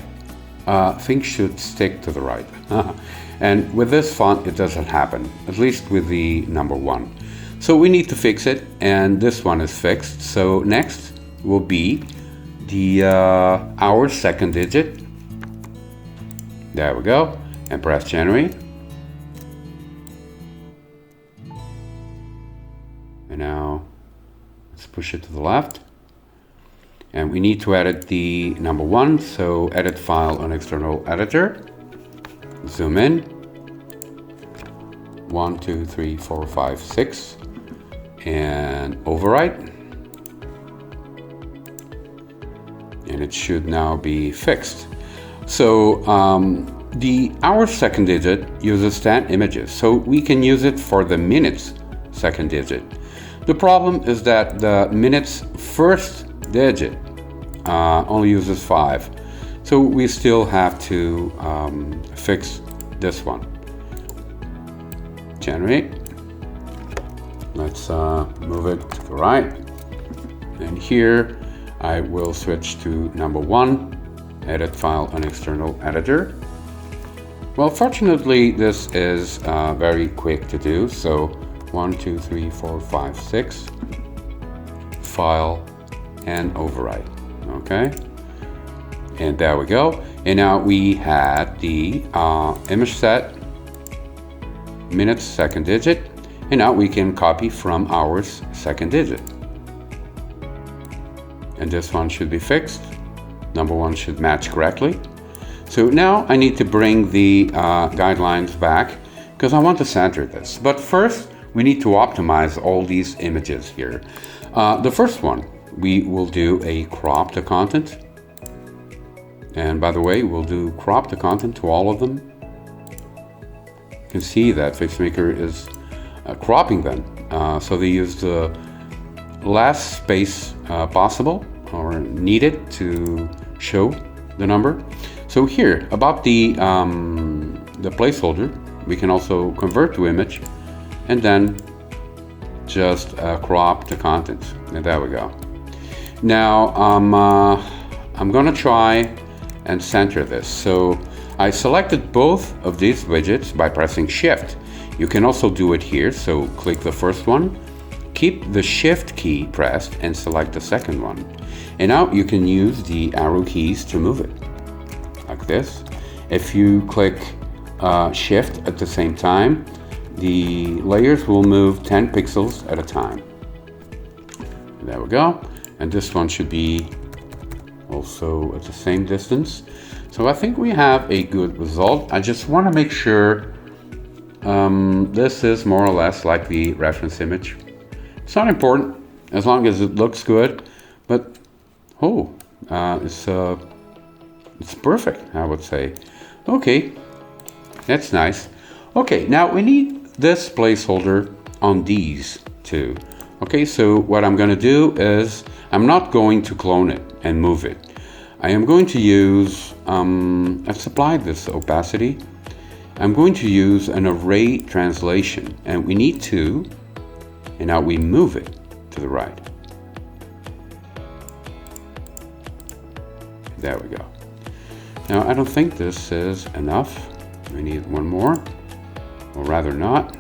things should stick to the right. And with this font, it doesn't happen, at least with the number 1. So we need to fix it, and this one is fixed. So next will be the hour second digit. There we go, and press generate. And now let's push it to the left. And we need to edit the number 1, so edit file on external editor. Zoom in. 1, 2, 3, 4, 5, 6. And overwrite. And it should now be fixed. So the hour second digit uses 10 images, so we can use it for the minutes second digit. The problem is that the minutes first digit only uses 5, so we still have to fix this one. generate. Let's move it to the right. And here I will switch to number 1, edit file on external editor. Well, fortunately, this is very quick to do. So 1, 2, 3, 4, 5, 6, file and override. Okay. And there we go. And now we had the image set, minutes, second digit. And now we can copy from hours, second digit. And this one should be fixed. Number 1 should match correctly. So now I need to bring the guidelines back because I want to center this. But first, we need to optimize all these images here. The first one, we will do a crop to content. And by the way, we'll do crop to content to all of them. You can see that Facemaker is cropping them. So they use the less space possible or needed to show the number. So here, about the placeholder, we can also convert to image and then just crop the content. And there we go. Now I'm gonna try and center this. So I selected both of these widgets by pressing Shift. You can also do it here. So click the first one, keep the Shift key pressed and select the second one. And now you can use the arrow keys to move it. Like this. If you click Shift at the same time, the layers will move 10 pixels at a time. There we go. And this one should be also at the same distance. So I think we have a good result. I just want to make sure this is more or less like the reference image. It's not important as long as it looks good, but it's perfect, I would say. Okay, that's nice. Okay, now we need this placeholder on these two. Okay, so what I'm going to do is I'm not going to clone it and move it. I am going to use, let's apply this opacity. I'm going to use an array translation, and we need to, and now we move it to the right. There we go. Now I don't think this is enough. We need one more, or rather not.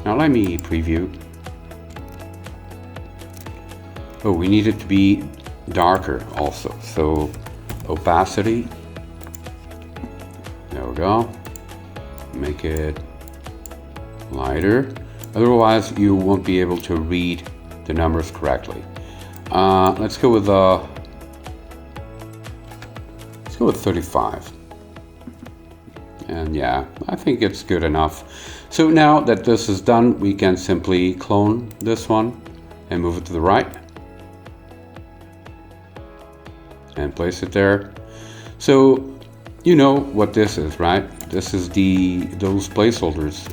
Now let me preview. Oh, we need it to be darker also. So opacity. There we go. Make it lighter. Otherwise, you won't be able to read the numbers correctly. Let's go with 35. And yeah, I think it's good enough. So now that this is done, we can simply clone this one and move it to the right and place it there. So you know what this is, right? This is those placeholders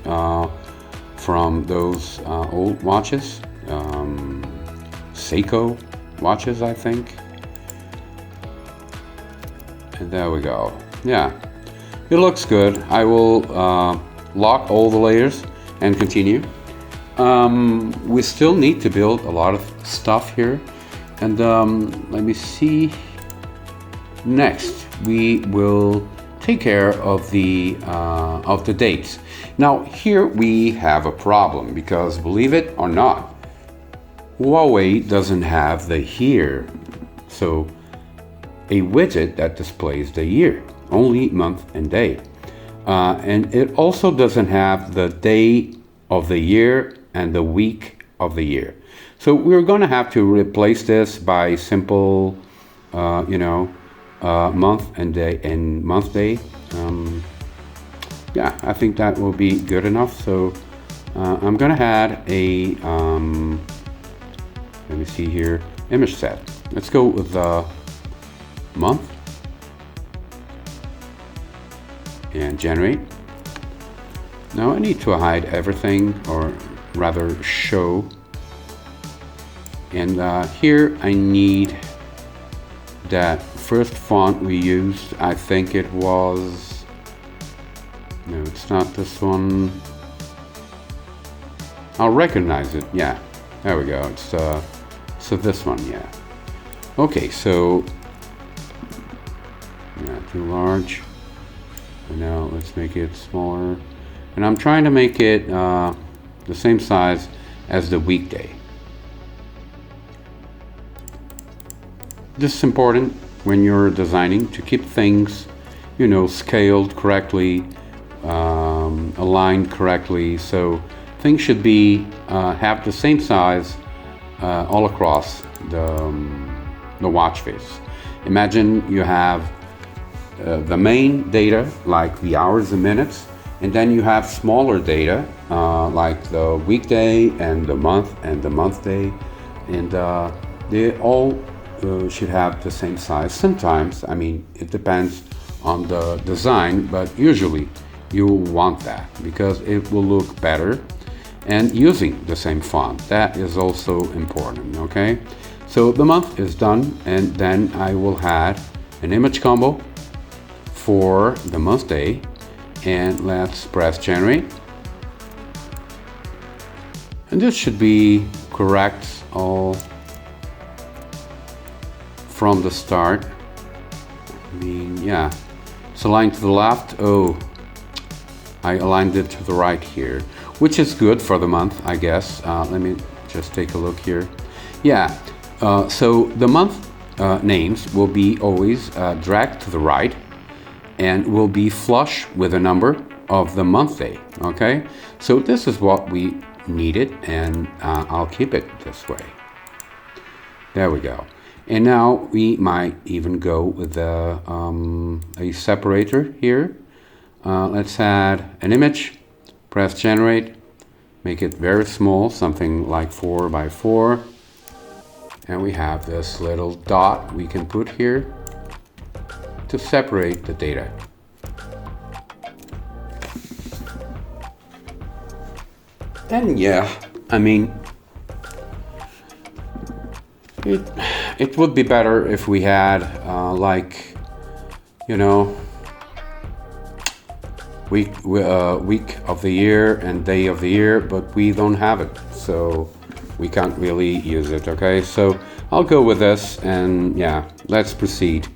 from those old watches, Seiko watches, I think. And there we go. Yeah, it looks good. I will lock all the layers and continue. We still need to build a lot of stuff here, and let me see. Next, we will take care of the dates. Now here we have a problem because, believe it or not, Huawei doesn't have the year. So a widget that displays the year, only month and day. And it also doesn't have the day of the year and the week of the year. So we're going to have to replace this by simple, month and day and month day. Yeah, I think that will be good enough. So I'm going to add a, let me see here, image set. Let's go with month and generate. Now I need to hide everything, or rather show. And here I need that first font we used. I think it was No, it's not this one. I'll recognize it. Yeah, there we go. It's so this one. Yeah. Okay, so yeah, too large. And now let's make it smaller. And I'm trying to make it the same size as the weekday. This is important when you're designing to keep things, you know, scaled correctly, aligned correctly. So things should be have the same size all across the watch face. Imagine you have the main data like the hours and minutes, and then you have smaller data like the weekday and the month day, and they all should have the same size. Sometimes, I mean, it depends on the design, but usually you want that because it will look better, and using the same font, that is also important. Okay, so the month is done, and then I will add an image combo for the month day, and let's press generate, and this should be correct all from the start. I mean, yeah, it's aligned to the left. Oh, I aligned it to the right here, which is good for the month, I guess. Let me just take a look here. Yeah, so the month names will be always dragged to the right and will be flush with the number of the month day. Okay, so this is what we needed, and I'll keep it this way. There we go. And now we might even go with a separator here. Let's add an image, press generate, make it very small, something like 4 by 4. And we have this little dot we can put here to separate the data. And yeah, I mean, it would be better if we had like, you know, week of the year and day of the year, but we don't have it, so we can't really use it. Okay, so I'll go with this, and yeah, let's proceed.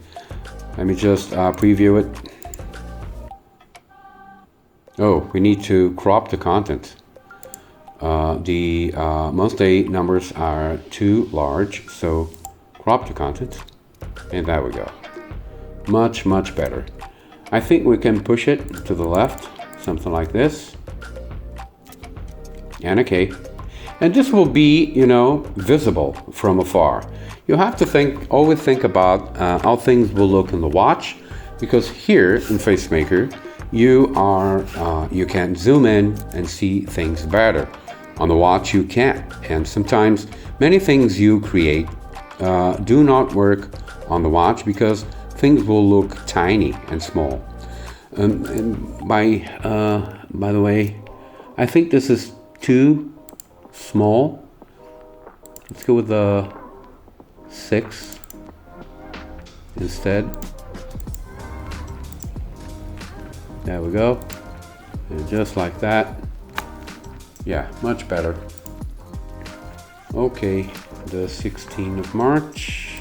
Let me just preview it. Oh, we need to crop the content. The month day numbers are too large, so crop the content, and there we go. Much better. I think we can push it to the left, something like this, and okay. And this will be, you know, visible from afar. You have to always think about how things will look in the watch, because here in Facemaker, you can zoom in and see things better. On the watch you can't, and sometimes many things you create do not work on the watch because things will look tiny and small. And by the way, I think this is too small. Let's go with the 6 instead. There we go, and just like that. Yeah, much better. Okay, the 16th of March,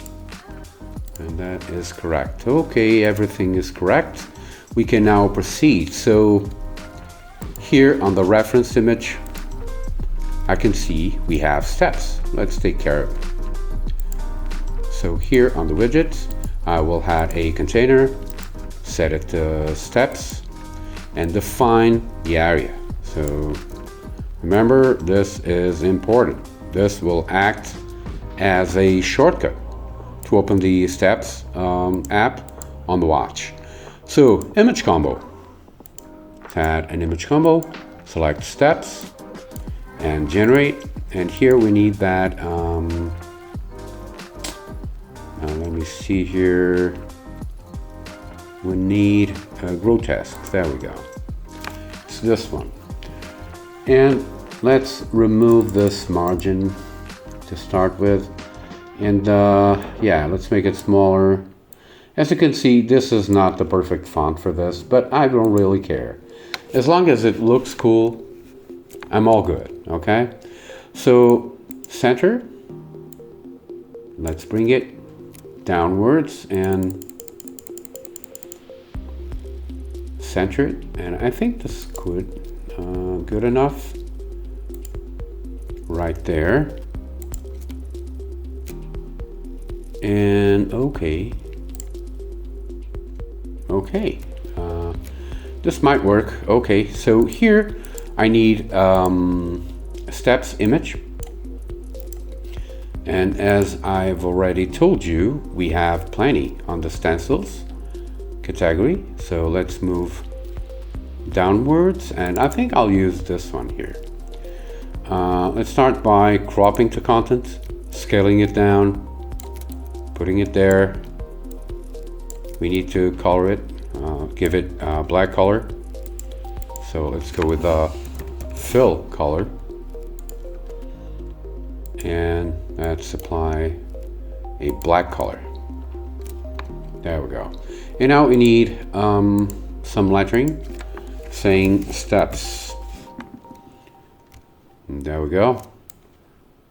and that is correct. Okay, everything is correct. We can now proceed. So here on the reference image, I can see we have steps. Let's take care of it. So here on the widgets, I will add a container, set it to steps, and define the area. So remember, this is important. This will act as a shortcut to open the Steps app on the watch. So, image combo. Add an image combo, select Steps, and generate. And here we need that. Let me see here. We need a grotesque. There we go. It's this one. And let's remove this margin to start with, and yeah, let's make it smaller. As you can see, this is not the perfect font for this, but I don't really care. As long as it looks cool, I'm all good, okay? So center, let's bring it downwards and center it. And I think this could good enough right there. And okay, this might work. Okay, so here I need steps image, and as I've already told you, we have plenty on the stencils category. So let's move downwards, and I think I'll use this one here. Let's start by cropping the content, scaling it down, putting it there. We need to color it, give it a black color. So let's go with a fill color, and let's apply a black color. There we go. And now we need some lettering saying steps. And there we go.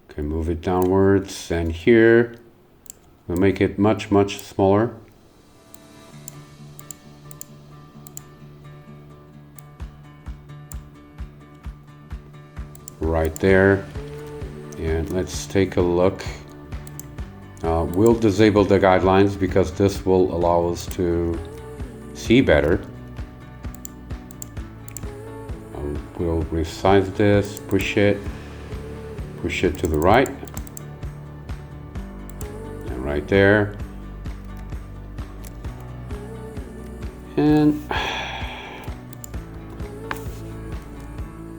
Okay, move it downwards, and here we'll make it much smaller. Right there. And let's take a look. We'll disable the guidelines because this will allow us to see better. We'll resize this, push it to the right, and right there. And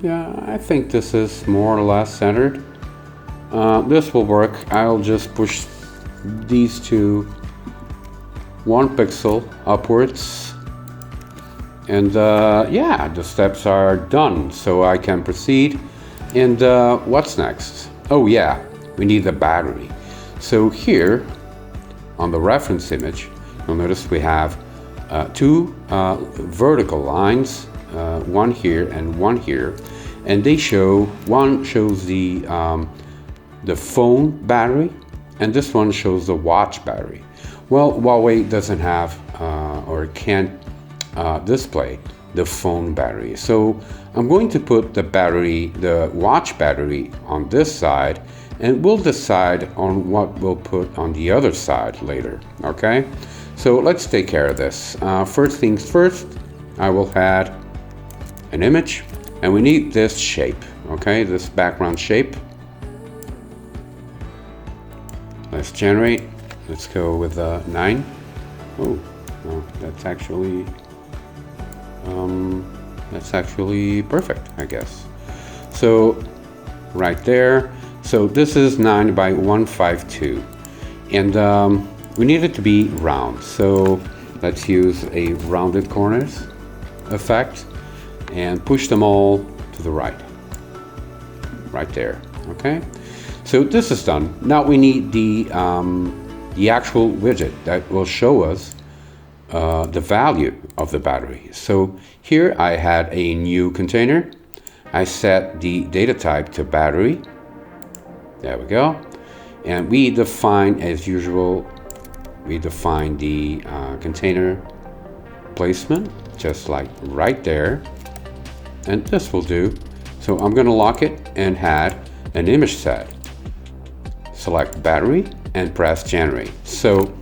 yeah, I think this is more or less centered. This will work. I'll just push these two 1 pixel upwards, and yeah, the steps are done, so I can proceed. And what's next? Oh yeah, we need the battery. So here on the reference image, you'll notice we have two vertical lines, one here and one here, and they show, one shows the phone battery, and this one shows the watch battery. Well, Huawei doesn't have or can't display the phone battery, so I'm going to put the battery, the watch battery, on this side, and we'll decide on what we'll put on the other side later. Okay, so let's take care of this. First things first, I will add an image, and we need this shape. Okay, this background shape. Let's generate. Let's go with 9. Oh, well, that's actually perfect, I guess. So right there. So this is 9 by 152, and we need it to be round. So let's use a rounded corners effect and push them all to the right. Right there. Okay. So this is done. Now we need the actual widget that will show us the value of the battery. So here I had a new container. I set the data type to battery. There we go. And we define, as usual, we define the container placement, just like right there. And this will do. So I'm going to lock it and add an image set. Select battery and press generate. So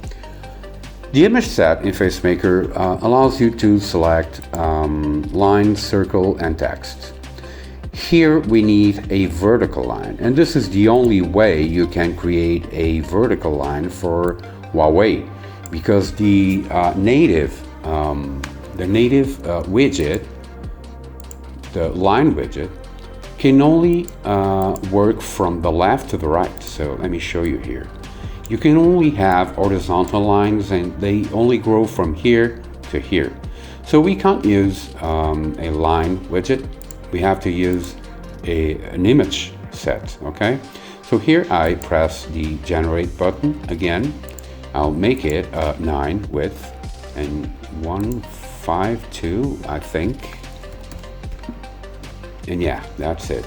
the image set in Facemaker allows you to select line, circle, and text. Here we need a vertical line, and this is the only way you can create a vertical line for Huawei, because the native widget, the line widget, can only work from the left to the right. So let me show you here. You can only have horizontal lines, and they only grow from here to here. So we can't use a line widget. We have to use an image set. Okay. So here I press the generate button again. I'll make it 9 width and 152, I think. And yeah, that's it.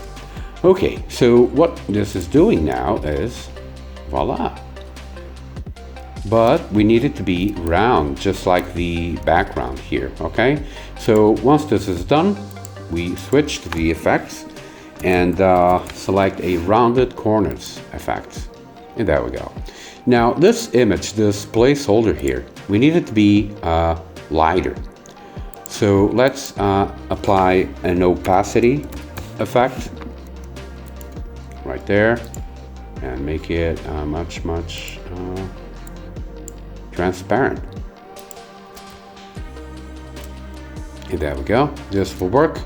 Okay, so what this is doing now is, voila. But we need it to be round, just like the background here, okay? So once this is done, we switch to the effects and select a rounded corners effect. And there we go. Now this image, this placeholder here, we need it to be lighter. So let's apply an opacity effect right there and make it much transparent. And there we go. This will work.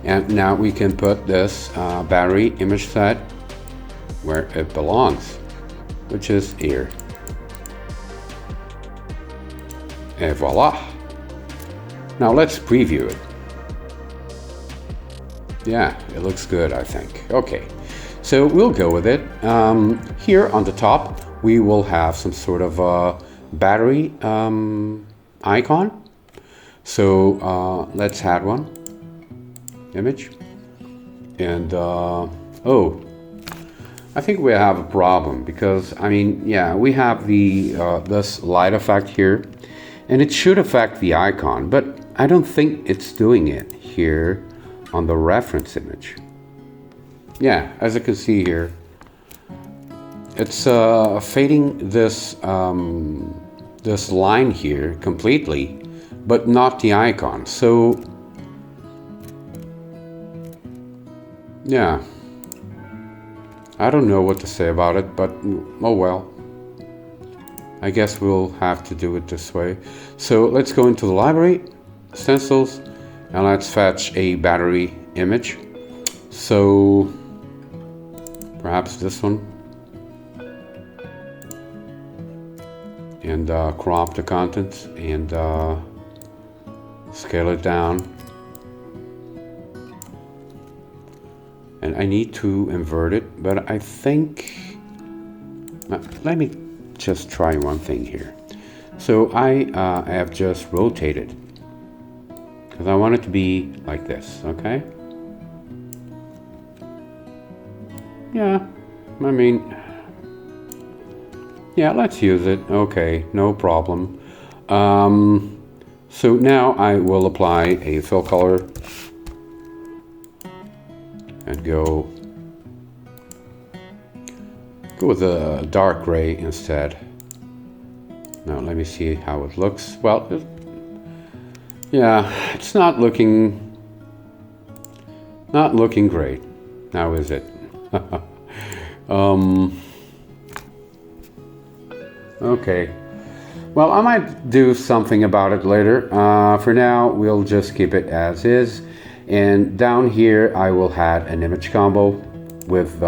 And now we can put this battery image set where it belongs, which is here. And voila. Now let's preview it. Yeah, it looks good, I think. Okay, so we'll go with it. Here on the top, we will have some sort of battery icon. So let's add one image. And oh, I think we have a problem because, I mean, yeah, we have the this light effect here, and it should affect the icon, but I don't think it's doing it here on the reference image. Yeah, as you can see here, it's fading this this line here completely, but not the icon. So yeah, I don't know what to say about it, but oh well. I guess we'll have to do it this way. So let's go into the library, stencils, and let's fetch a battery image. So perhaps this one. And crop the content and scale it down. And I need to invert it, but I think, let me just try one thing here. So I have just rotated because I want it to be like this, okay? Yeah, I mean, yeah, let's use it. Okay, no problem. So now I will apply a fill color and go with a dark gray instead. Now let me see how it looks. Well, yeah, it's not looking great. Now is it? Okay. Well, I might do something about it later. For now, we'll just keep it as is. And down here, I will add an image combo with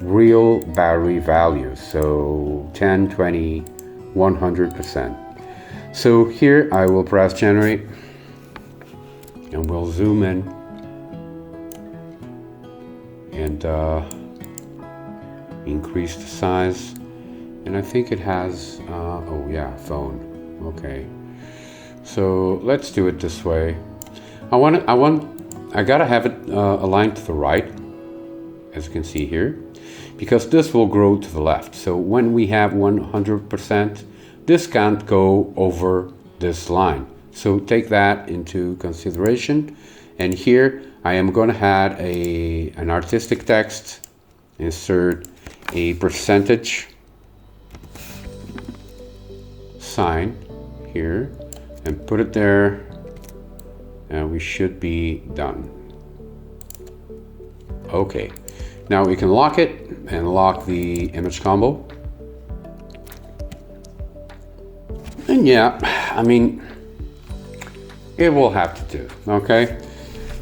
real battery values. So 10, 20, 100%. So here I will press generate and we'll zoom in and increase the size. And I think it has, oh yeah, phone. Okay. So let's do it this way. I gotta have it aligned to the right, as you can see here, because this will grow to the left. So when we have 100%, this can't go over this line. So take that into consideration. And here I am going to add an artistic text, insert a percentage sign here and put it there, and we should be done. Okay, now we can lock it and lock the image combo. And yeah, I mean, it will have to do. Okay,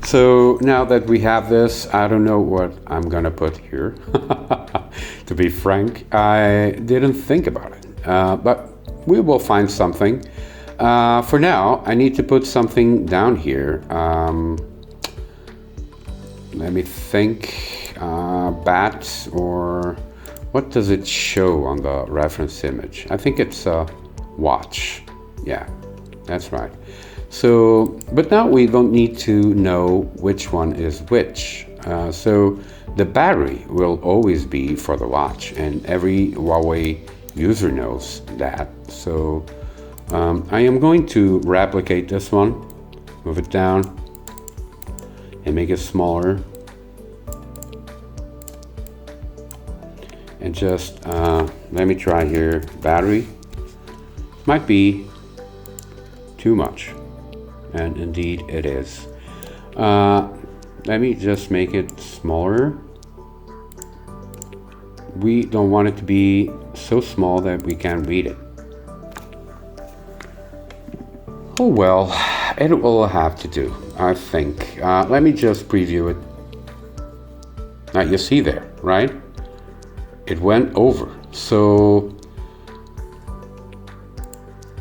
so now that we have this, I don't know what I'm gonna put here. To be frank, I didn't think about it, but we will find something. For now, I need to put something down here. Let me think. Bat, or what does it show on the reference image? I think it's a watch. Yeah, that's right. So, but now we don't need to know which one is which. So the battery will always be for the watch, and every Huawei user knows that. So I am going to replicate this one, move it down and make it smaller, and just let me try here. Battery might be too much, and indeed it is. Let me just make it smaller. We don't want it to be so small that we can't read it. Oh well, it will have to do, I think. Let me just preview it. Now you see there, right? It went over. So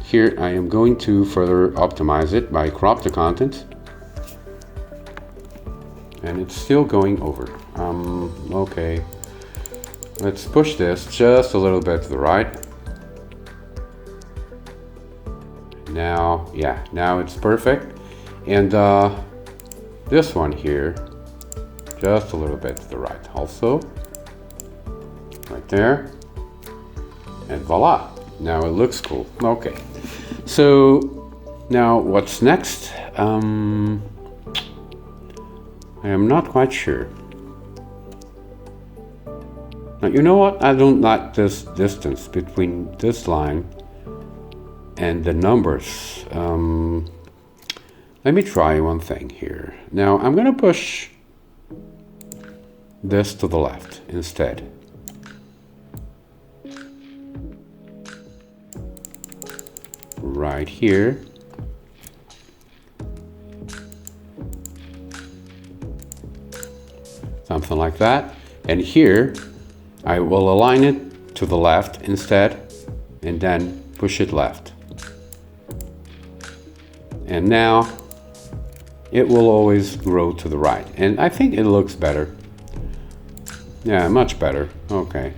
here I am going to further optimize it by crop the content. And it's still going over. Okay. Let's push this just a little bit to the right. Now, yeah, now it's perfect. And this one here, just a little bit to the right also. Right there. And voila. Now it looks cool. Okay. So now what's next? I am not quite sure. Now, you know what? I don't like this distance between this line and the numbers. Let me try one thing here. Now, I'm going to push this to the left instead. Right here. Something like that. And here I will align it to the left instead, and then push it left. And now it will always grow to the right. And I think it looks better. Yeah, much better. Okay.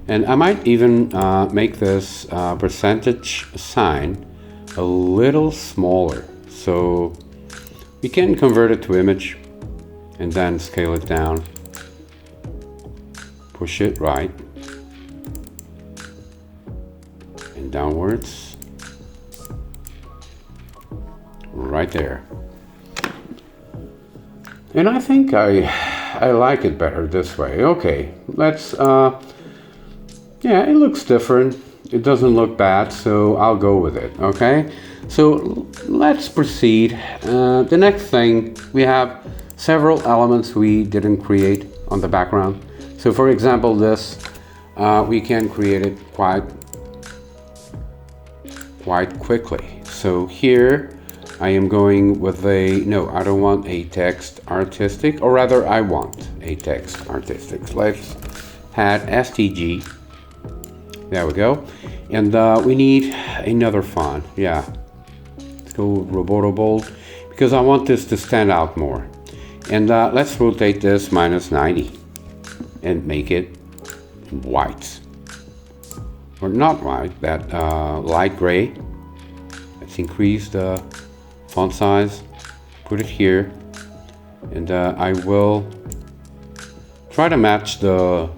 And I might even make this percentage sign a little smaller, so we can convert it to image and then scale it down, push it right and downwards, right there. And I think I like it better this way. Okay, let's yeah, it looks different. It doesn't look bad, so I'll go with it, okay? So let's proceed. The next thing, we have several elements we didn't create on the background. So for example, this, we can create it quite quickly. So here, I am going with no, I don't want a text artistic, or rather I want a text artistic. Let's add STG. There we go. And we need another font. Yeah. Let's go Roboto Bold, because I want this to stand out more. And let's rotate this -90 and make it white. Or not white, that light gray. Let's increase the font size, put it here, and I will try to match the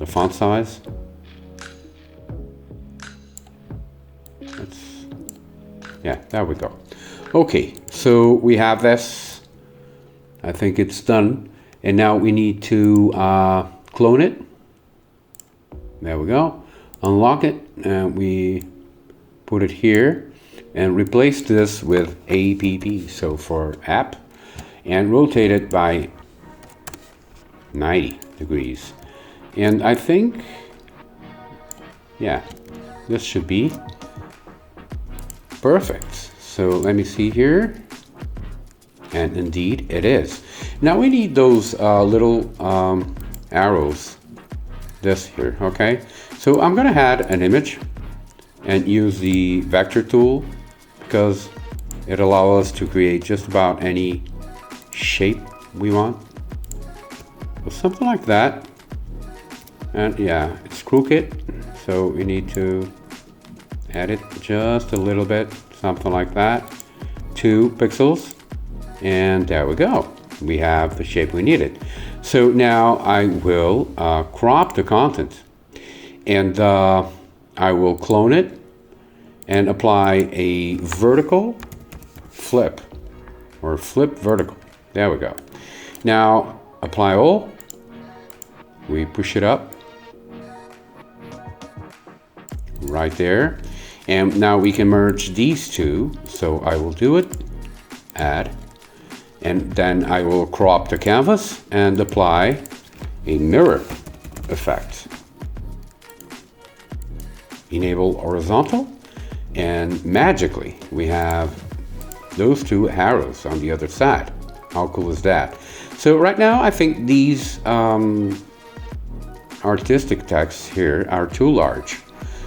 font size. Yeah, there we go. Okay, so we have this. I think it's done. And now we need to clone it. There we go. Unlock it, and we put it here and replace this with app, so for app, and rotate it by 90 degrees. And I think, yeah, this should be perfect. So let me see here. And indeed it is. Now we need those little arrows, this here, okay? So I'm gonna add an image and use the vector tool, because it allows us to create just about any shape we want. So something like that. And yeah, it's crooked, so we need to add it just a little bit something like that, 2 pixels, and there we go. We have the shape we needed. So now I will crop the content, and I will clone it and apply a vertical flip, or flip vertical. There we go. Now apply all. We push it up right there, and now we can merge these two. So I will do it, add, and then I will crop the canvas and apply a mirror effect. Enable horizontal, and magically we have those 2 arrows on the other side. How cool is that? So right now I think these artistic texts here are too large,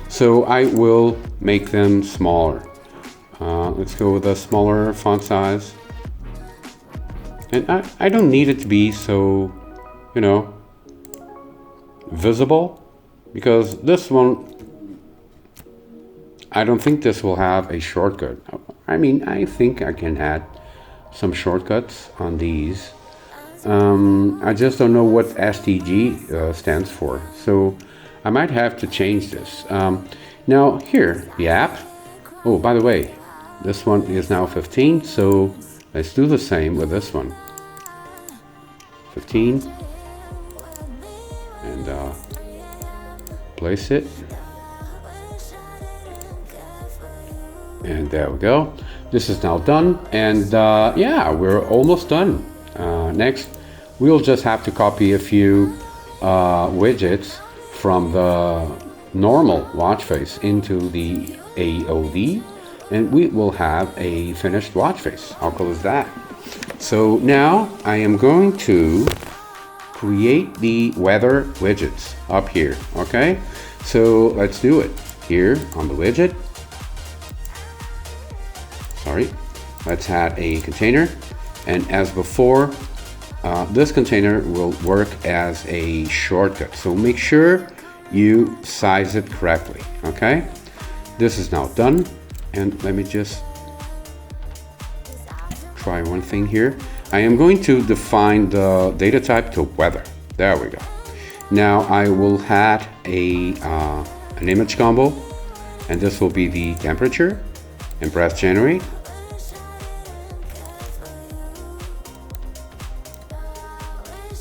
so I will make them smaller. Let's go with a smaller font size, and I don't need it to be so, you know, visible, because this one, I don't think this will have a shortcut. I mean, I think I can add some shortcuts on these. I just don't know what STG stands for, so I might have to change this. Now here, the app. Oh, by the way, this one is now 15, so let's do the same with this one. 15, and place it. And there we go. This is now done, and yeah, we're almost done. Next, we'll just have to copy a few widgets from the normal watch face into the AOD, and we will have a finished watch face. How cool is that? So now I am going to create the weather widgets up here. Okay, so let's do it. Here on the widget, sorry, let's add a container, and as before, this container will work as a shortcut, so make sure you size it correctly. Okay, this is now done, and let me just try one thing here. I am going to define the data type to weather. There we go. Now I will add an image combo, and this will be the temperature, and press generate.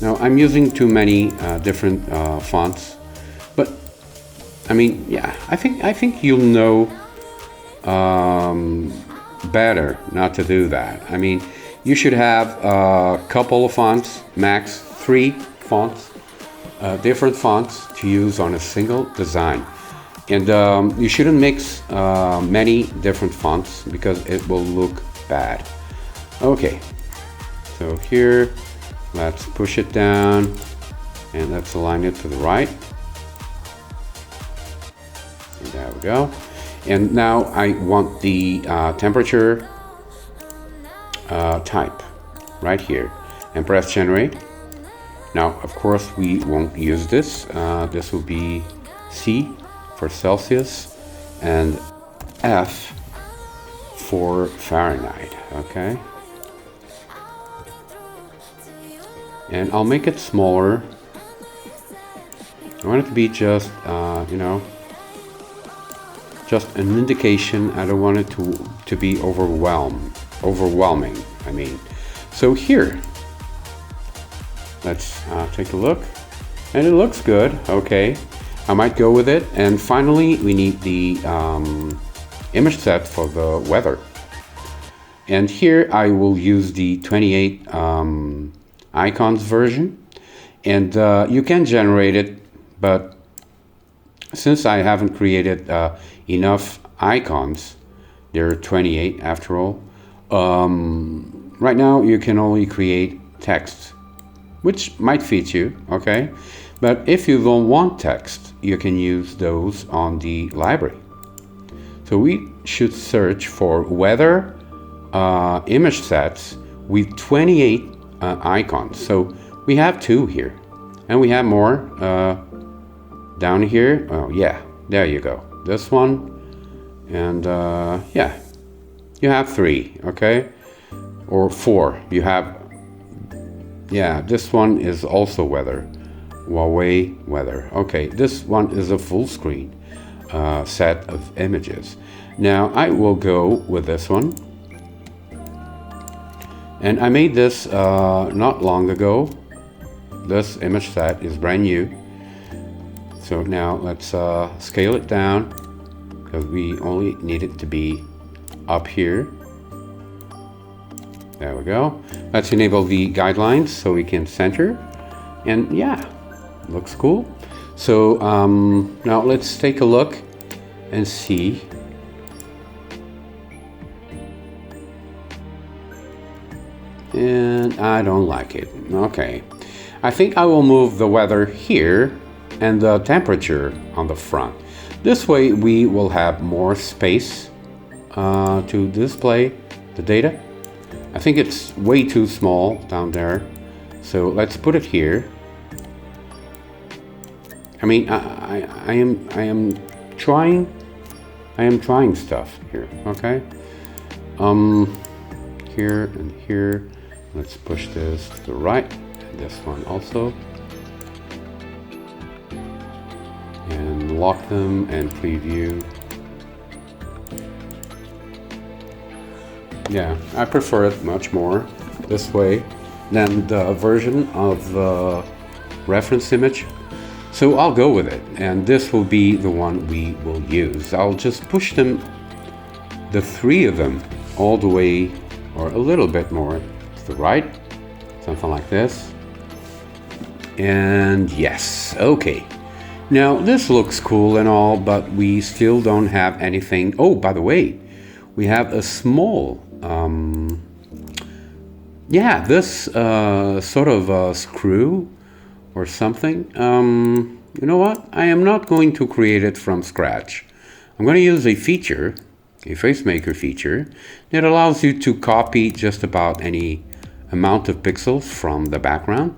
Now I'm using too many different fonts, but I mean, yeah, I think you'll know better not to do that. I mean, you should have a couple of fonts, max 3 fonts, different fonts to use on a single design, and you shouldn't mix many different fonts because it will look bad. Okay, so here, let's push it down, and let's align it to the right. And there we go. And now I want the temperature type right here, and press generate. Now, of course, we won't use this. This will be C for Celsius and F for Fahrenheit. Okay. And I'll make it smaller. I want it to be just, you know, just an indication. I don't want it to be overwhelming. I mean, so here, let's take a look, and it looks good. Okay, I might go with it. And finally, we need the image set for the weather. And here I will use the 28 icons version, and you can generate it, but since I haven't created enough icons, there are 28 after all, right now you can only create text, which might fit you. Okay, but if you don't want text, you can use those on the library. So we should search for weather image sets with 28 icons. So we have 2 here, and we have more down here. Oh yeah, there you go, this one, and yeah, you have 3, okay, or 4. You have, yeah, this one is also weather, Huawei weather. Okay, this one is a full screen set of images. Now I will go with this one, and I made this not long ago. This image set is brand new. So now let's scale it down, because we only need it to be up here. There we go. Let's enable the guidelines so we can center. And yeah, looks cool. So now let's take a look and see. And I don't like it. Okay. I think I will move the weather here and the temperature on the front. This way we will have more space to display the data. I think it's way too small down there, so let's put it here. I mean, I am trying stuff here. Okay, here and here. Let's push this to the right, and this one also. And lock them and preview. Yeah, I prefer it much more this way than the version of the reference image. So I'll go with it, and this will be the one we will use. I'll just push them, the 3 of them, all the way or a little bit more to the right, something like this. And yes, okay. Now this looks cool and all, but we still don't have anything. Oh, by the way, we have a small, yeah, this sort of a screw or something. You know what? I am not going to create it from scratch. I'm going to use a feature, a Facemaker feature, that allows you to copy just about any amount of pixels from the background.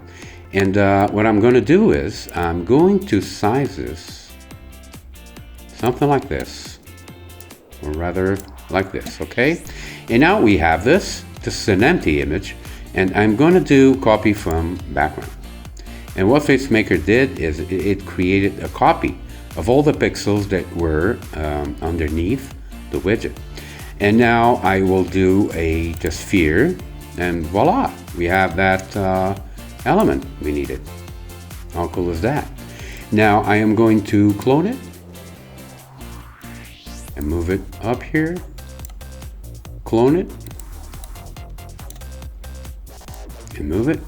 And what I'm going to do is I'm going to size this something like this, or rather like this, okay? And now we have this. This is an empty image, and I'm going to do copy from background. And what Facemaker did is it created a copy of all the pixels that were underneath the widget. And now I will do a sphere, and voila, we have that element we needed. How cool is that? Now I am going to clone it and move it up here, clone it and move it,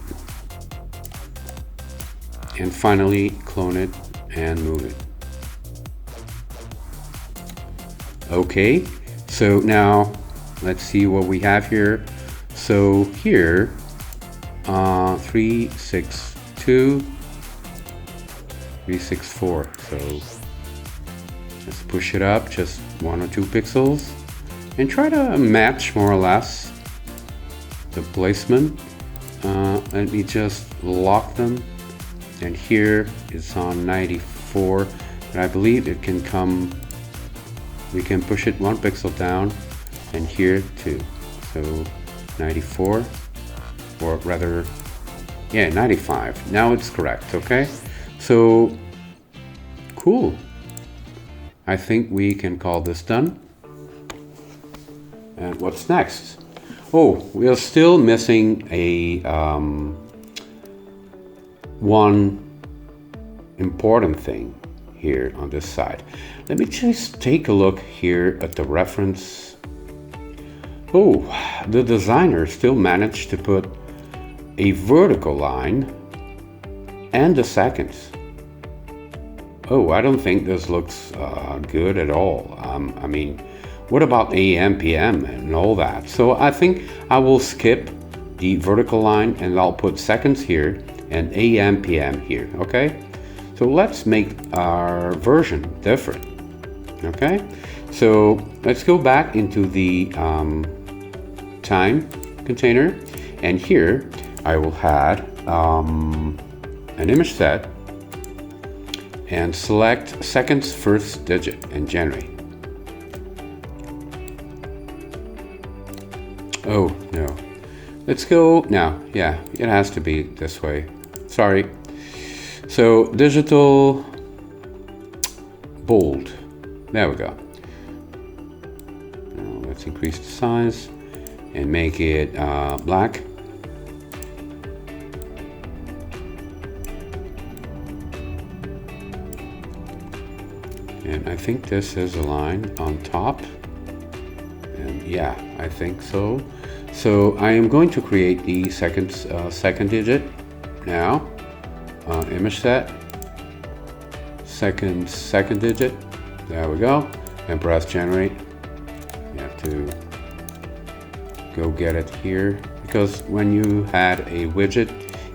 and finally clone it and move it. Okay, so now let's see what we have here. So here 3, 6, 2, 3, 6, 4. So let's push it up just 1 or 2 pixels and try to match more or less the placement. Let me just lock them, and here it's on 94, but I believe it can come, we can push it 1 pixel down, and here too. So 94, or rather, yeah, 95. Now it's correct, okay? So, cool. I think we can call this done. And what's next? Oh, we are still missing a one important thing here on this side. Let me just take a look here at the reference. Oh, the designer still managed to put a vertical line and the seconds. Oh, I don't think this looks good at all. I mean, what about AM, PM and all that? So I think I will skip the vertical line and I'll put seconds here and AM, PM here, okay? So let's make our version different, okay? So let's go back into the time container, and here I will add an image set and select seconds first digit and generate. Oh, no. Let's go now. Yeah, it has to be this way. Sorry. So digital bold. There we go. Now let's increase the size and make it black. And I think this is a line on top. And yeah, I think so. So I am going to create the second digit now. Image set. Second digit. There we go. And press generate. You have to go get it here, because when you had a widget,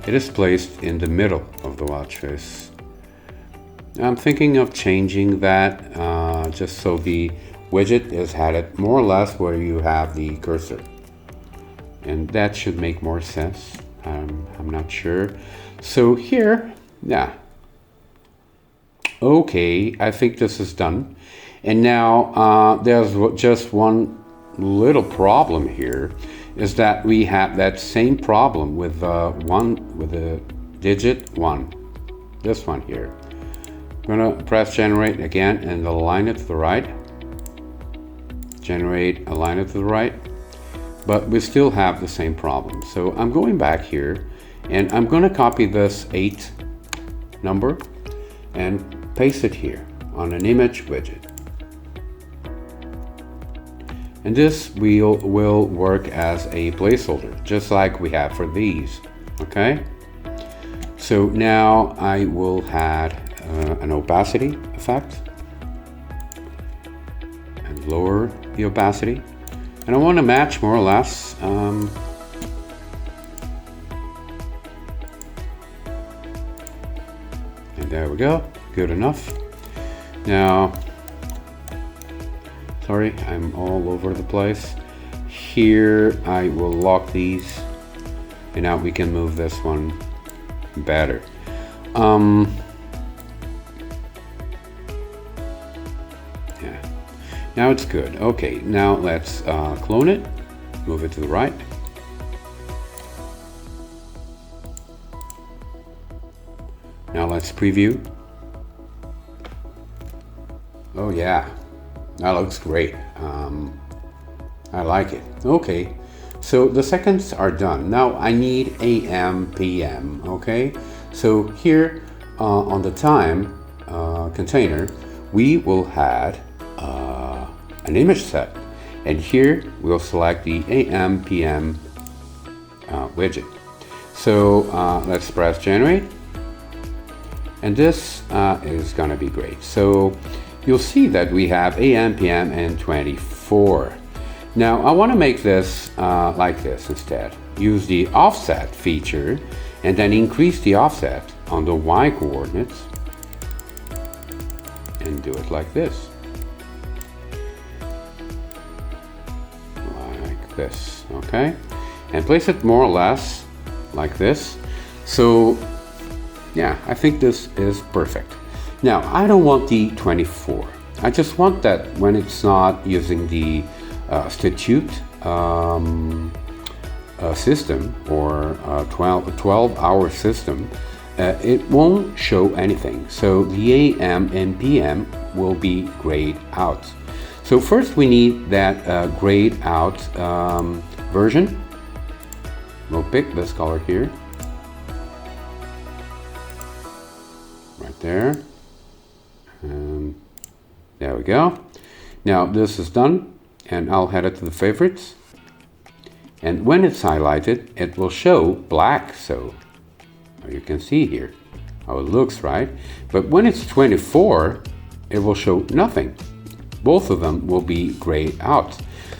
it is placed in the middle of the watch face. I'm thinking of changing that just so the widget is headed more or less where you have the cursor, and that should make more sense. I'm not sure. So here, yeah, okay, I think this is done. And now there's just one little problem here, is that we have that same problem with the digit 1, this one here. I'm gonna press generate again and align it to the right. Generate, align it to the right. But we still have the same problem. So I'm going back here and I'm gonna copy this 8 number and paste it here on an image widget. And this will work as a placeholder, just like we have for these, okay? So now I will add an opacity effect and lower the opacity. And I want to match more or less. And there we go, good enough. Now, sorry, I'm all over the place. Here I will lock these, and now we can move this one better. Yeah, now it's good. Okay, now let's clone it, move it to the right. Now let's preview. Oh yeah, that looks great. I like it. Okay, so the seconds are done. Now I need AM, PM, okay? So here on the time container, we will add an image set. And here we'll select the AM, PM widget. So let's press generate. And this is gonna be great. So you'll see that we have AM, PM, and 24. Now I want to make this like this instead. Use the offset feature and then increase the offset on the Y coordinates and do it like this. Like this, okay? And place it more or less like this. So yeah, I think this is perfect. Now, I don't want the 24. I just want that when it's not using the statute system or 12-hour system, it won't show anything. So the AM and PM will be grayed out. So first we need that grayed out version. We'll pick this color here. Right there. And there we go. Now this is done, and I'll head it to the favorites. And when it's highlighted, it will show black. So you can see here how it looks, right? But when it's 24, it will show nothing. Both of them will be grayed out.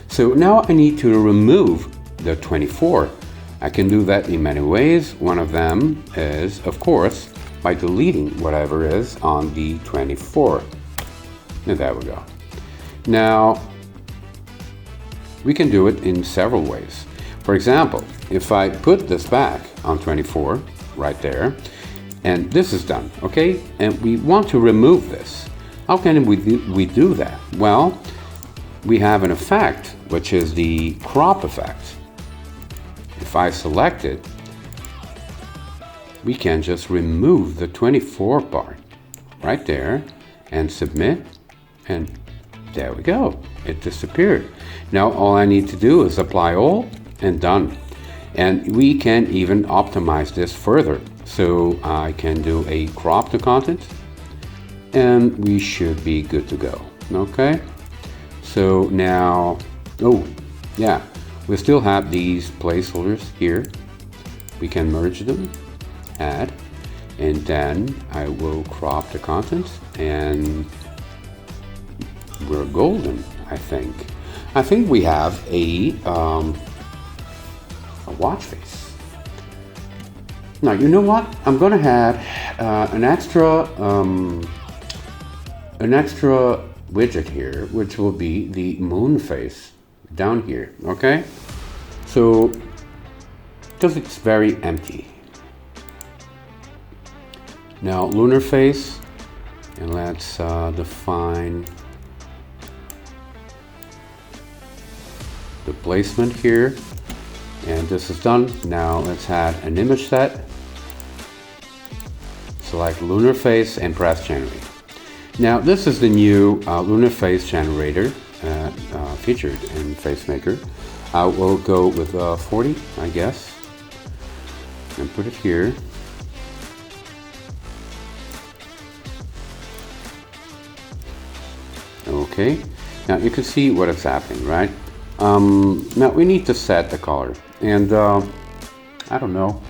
So now I need to remove the 24. I can do that in many ways. One of them is, of course, by deleting whatever is on the 24. And there we go. Now, we can do it in several ways. For example, if I put this back on 24, right there, and this is done, okay? And we want to remove this. How can we do that? Well, we have an effect, which is the crop effect. if I select it, we can just remove the 24 part right there and submit, and there we go, it disappeared. Now all I need to do is apply all and done. And we can even optimize this further. So I can do a crop to content and we should be good to go. Okay, so now, oh yeah, we still have these placeholders here. We can merge them, add, and then I will crop the content and we're golden. I think we have a watch face. Now you know what? I'm gonna add an extra widget here, which will be the moon face down here. Okay, so because it's very empty. Now lunar phase, and let's define the placement here, and this is done. Now let's add an image set, select lunar phase and press generate. Now this is the new lunar phase generator featured in Facemaker. I will go with 40, I guess, and put it here. Okay, now you can see what is happening, right? Now we need to set the color, and I don't know.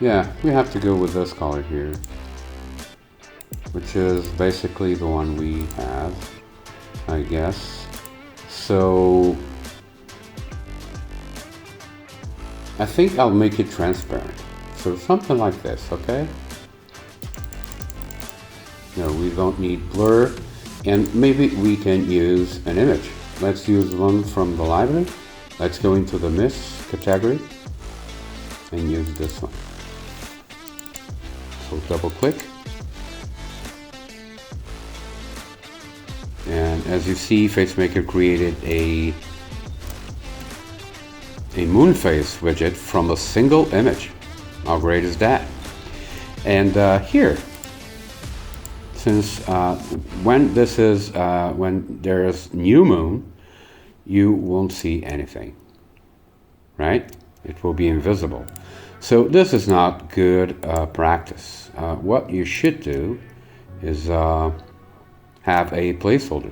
Yeah, we have to go with this color here, which is basically the one we have, I guess. So I think I'll make it transparent, so something like this. Okay, no, we don't need blur, and maybe we can use an image. Let's use one from the library. Let's go into the mist category and use this one. So double click, and as you see, Facemaker created a moon phase widget from a single image. How great is that? And here, since when there is new moon, you won't see anything, right? It will be invisible. So this is not good practice. What you should do is have a placeholder.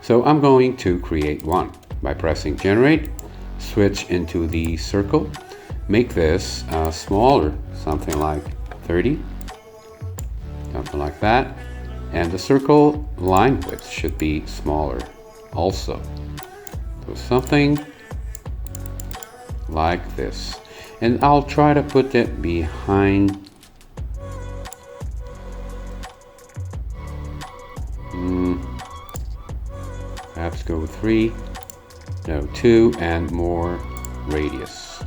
So I'm going to create one by pressing generate, switch into the circle, make this smaller, something like 30, something like that, and the circle line width should be smaller also. So something like this. And I'll try to put it behind perhaps go with 3, no, 2, and more radius.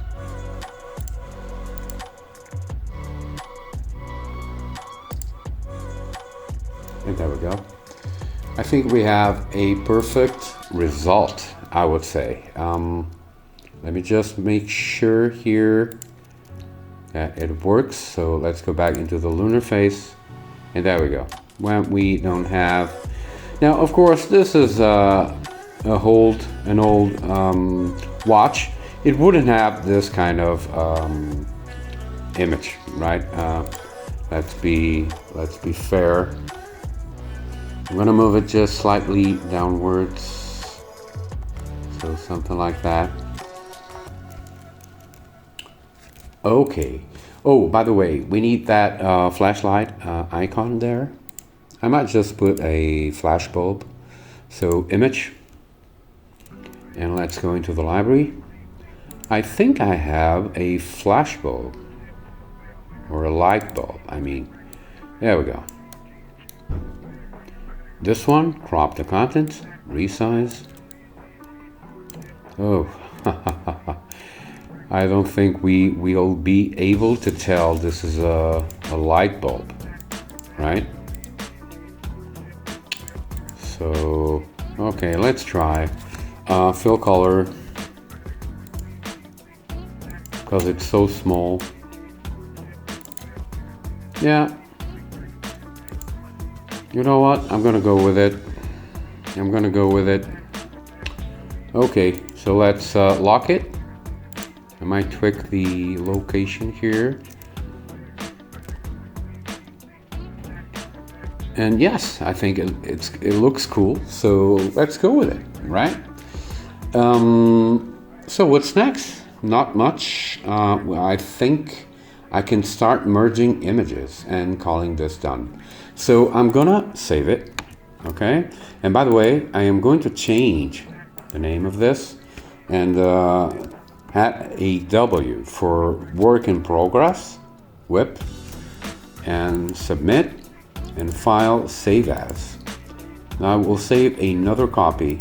And there we go. I think we have a perfect result, I would say. Let me just make sure here that it works. So let's go back into the lunar phase, and there we go. When we don't have, now of course this is an old watch. It wouldn't have this kind of image, right? Let's be fair. I'm gonna move it just slightly downwards, so something like that. Okay. Oh, by the way, we need that flashlight icon there. I might just put a flash bulb. So image, and let's go into the library. I think I have a flash bulb, or a light bulb, I mean. There we go. This one, crop the content, resize. Oh, I don't think we will be able to tell this is a light bulb, right? So, okay, let's try. fill color, because it's so small. Yeah, you know what, I'm gonna go with it. Okay, so let's lock it. I might tweak the location here. And yes, I think it looks cool, so let's go with it, right? So what's next? Not much. I think I can start merging images and calling this done. So I'm gonna save it, okay? And by the way, I am going to change the name of this and add a W for work in progress, whip, and submit, and file save as. Now I will save another copy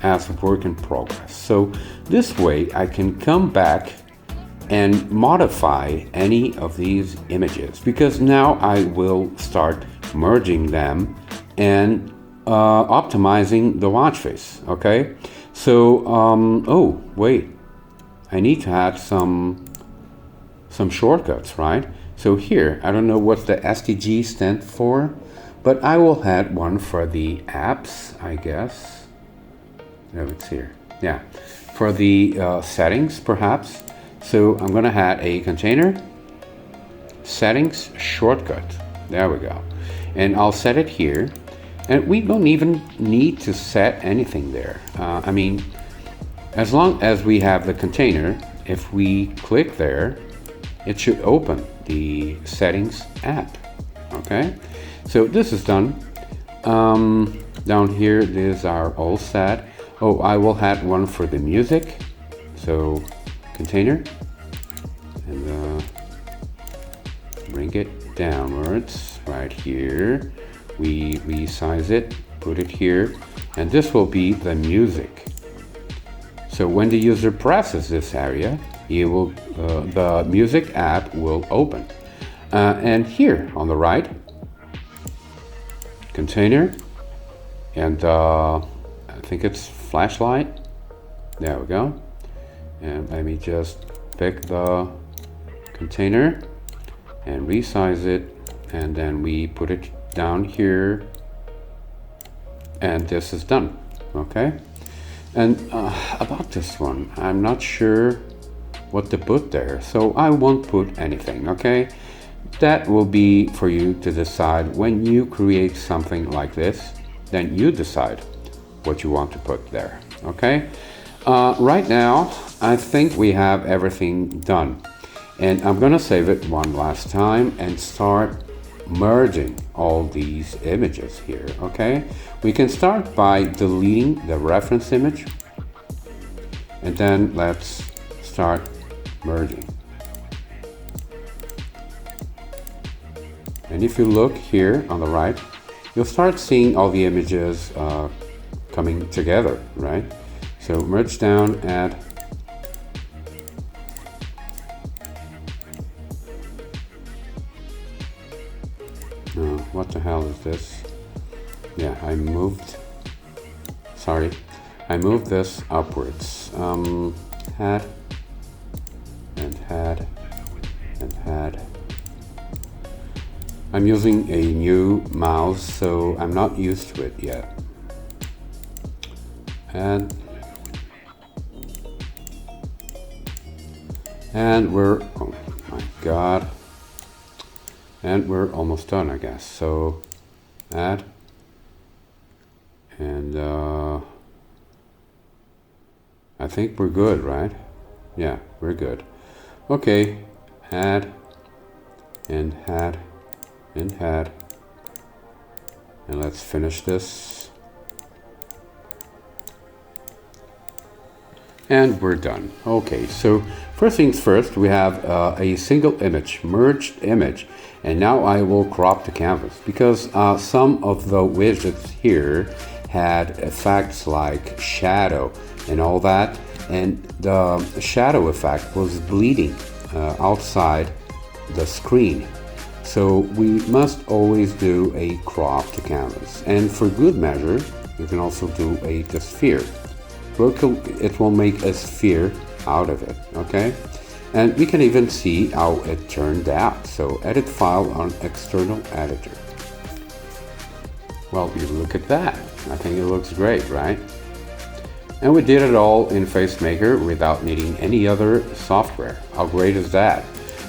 as work in progress. So this way I can come back and modify any of these images, because now I will start merging them and optimizing the watch face. Okay, so oh wait, I need to add some shortcuts, right? So here, I don't know what the STG stands for, but I will add one for the apps, I guess. Oh, it's here. Yeah, for the settings, perhaps. So I'm gonna add a container settings shortcut. There we go. And I'll set it here. And we don't even need to set anything there. I mean, as long as we have the container, if we click there, it should open the settings app. Okay, so this is done. Down here, these are all set. Oh, I will add one for the music. So container, and bring it downwards right here. We resize it, put it here, and this will be the music. So when the user presses this area, the music app will open. And here on the right, container, and I think it's flashlight. There we go. And let me just pick the container and resize it, and then we put it down here, and this is done. Okay. And about this one, I'm not sure what to put there, so I won't put anything. Okay, that will be for you to decide when you create something like this. Then you decide what you want to put there. Okay, right now I think we have everything done, and I'm gonna save it one last time and start merging all these images here. Okay, we can start by deleting the reference image, and then let's start merging. And if you look here on the right, you'll start seeing all the images coming together, right? So merge down, add. What the hell is this? Yeah, I moved this upwards. Had and had and had. I'm using a new mouse, so I'm not used to it yet. And we're, oh my god, and we're almost done, I guess. So add, and I think we're good, right? Yeah, we're good. Okay, add and add and add, and let's finish this. And we're done. Okay, so first things first, we have a single image, merged image. And now I will crop the canvas, because some of the widgets here had effects like shadow and all that. And the shadow effect was bleeding outside the screen. So we must always do a crop to canvas. And for good measure, You can also do the sphere. It will make a sphere out of it, okay? And we can even see how it turned out. So edit file on external editor. Well, you look at that. I think it looks great, right? And we did it all in Facemaker without needing any other software. How great is that?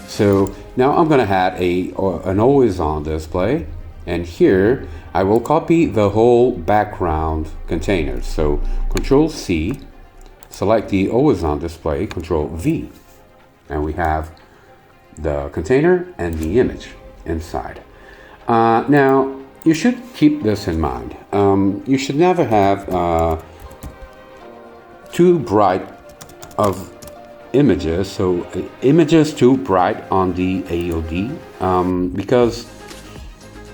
So now I'm gonna add an always on display, and here I will copy the whole background container. So Control C, select the always on display, Control V, and we have the container and the image inside. Now you should keep this in mind. You should never have too bright of images, so images too bright on the AOD, because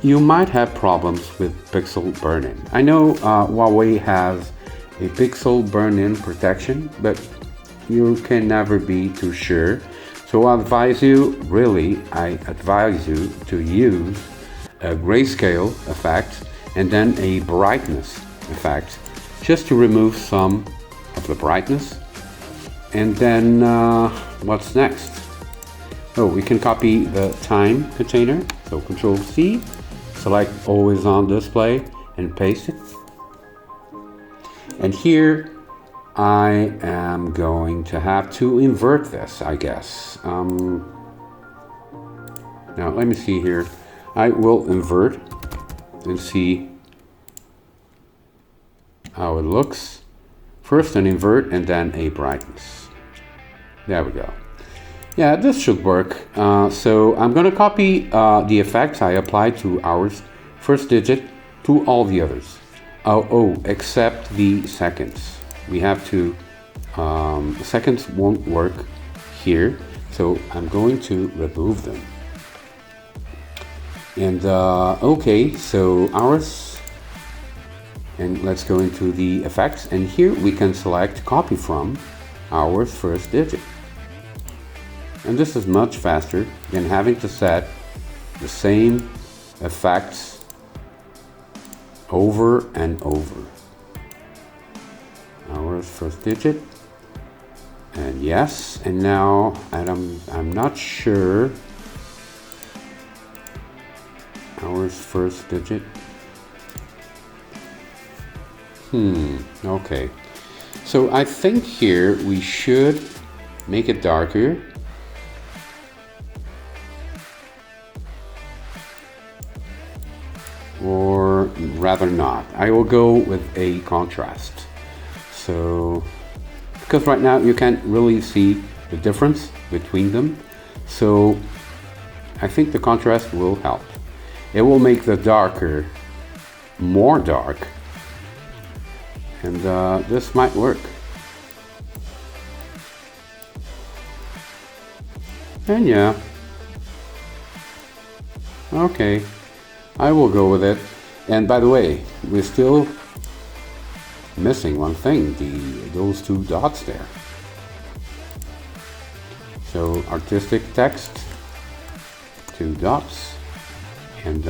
you might have problems with pixel burn-in. I know Huawei has a pixel burn-in protection, but you can never be too sure. So I advise you to use a grayscale effect and then a brightness effect, just to remove some of the brightness. And then what's next? Oh, we can copy the time container. So Control C, select always on display and paste it. And here I am going to have to invert this, I guess. Now let me see here. I will invert and see how it looks. First an invert and then a brightness. There we go. Yeah, this should work. So I'm going to copy the effects I applied to our first digit to all the others. Except the seconds. We have to, seconds won't work here. So I'm going to remove them. And okay, so ours. And let's go into the effects, and here we can select copy from our first digit. And this is much faster than having to set the same effects over and over. Our first digit, and yes, and now I'm not sure. Our first digit. Okay. So I think here we should make it darker. Or rather not. I will go with a contrast. So, because right now you can't really see the difference between them. So I think the contrast will help. It will make the darker more dark. And this might work. And yeah. Okay. I will go with it. And by the way, we're still missing one thing, those two dots there. So artistic text, two dots, and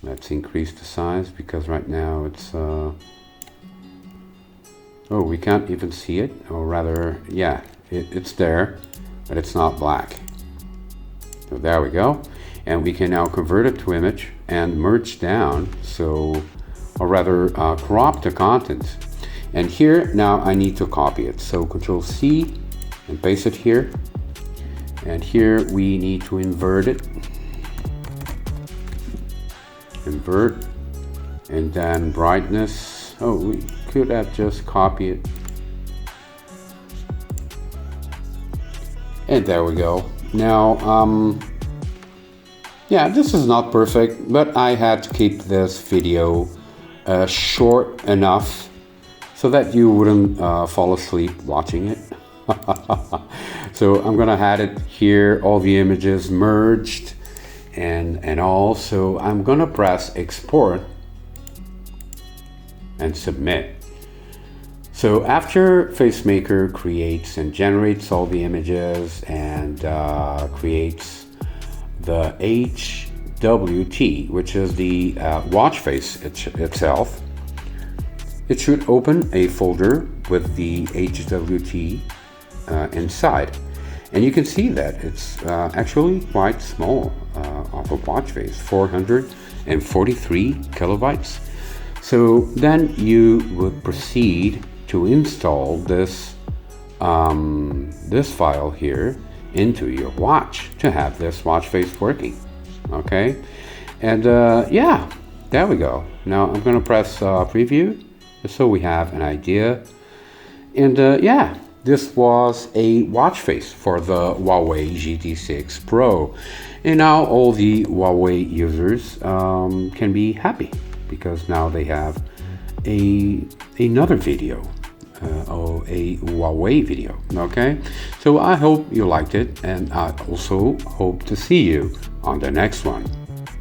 let's increase the size because right now it's we can't even see it, or rather, yeah, it's there, but it's not black. So there we go. And we can now convert it to image and merge down, so, or rather crop the content. And here now I need to copy it. So Control C and paste it here. And here we need to invert it. Invert, and then brightness. Oh, we could have just copied it. And there we go. Now, yeah, this is not perfect, but I had to keep this video short enough so that you wouldn't fall asleep watching it. So I'm gonna add it here, all the images merged and all. So I'm gonna press export and submit. So after Facemaker creates and generates all the images and creates the HD HWT, which is the watch face itself. It should open a folder with the HWT inside. And you can see that it's actually quite small of a watch face, 443 kilobytes. So then you would proceed to install this this file here into your watch to have this watch face working. Okay, and yeah, there we go. Now I'm gonna press preview so we have an idea. And yeah, this was a watch face for the Huawei GT6 Pro, and now all the Huawei users can be happy because now they have another video, or a Huawei video. Okay, so I hope you liked it, and I also hope to see you on the next one.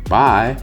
Bye.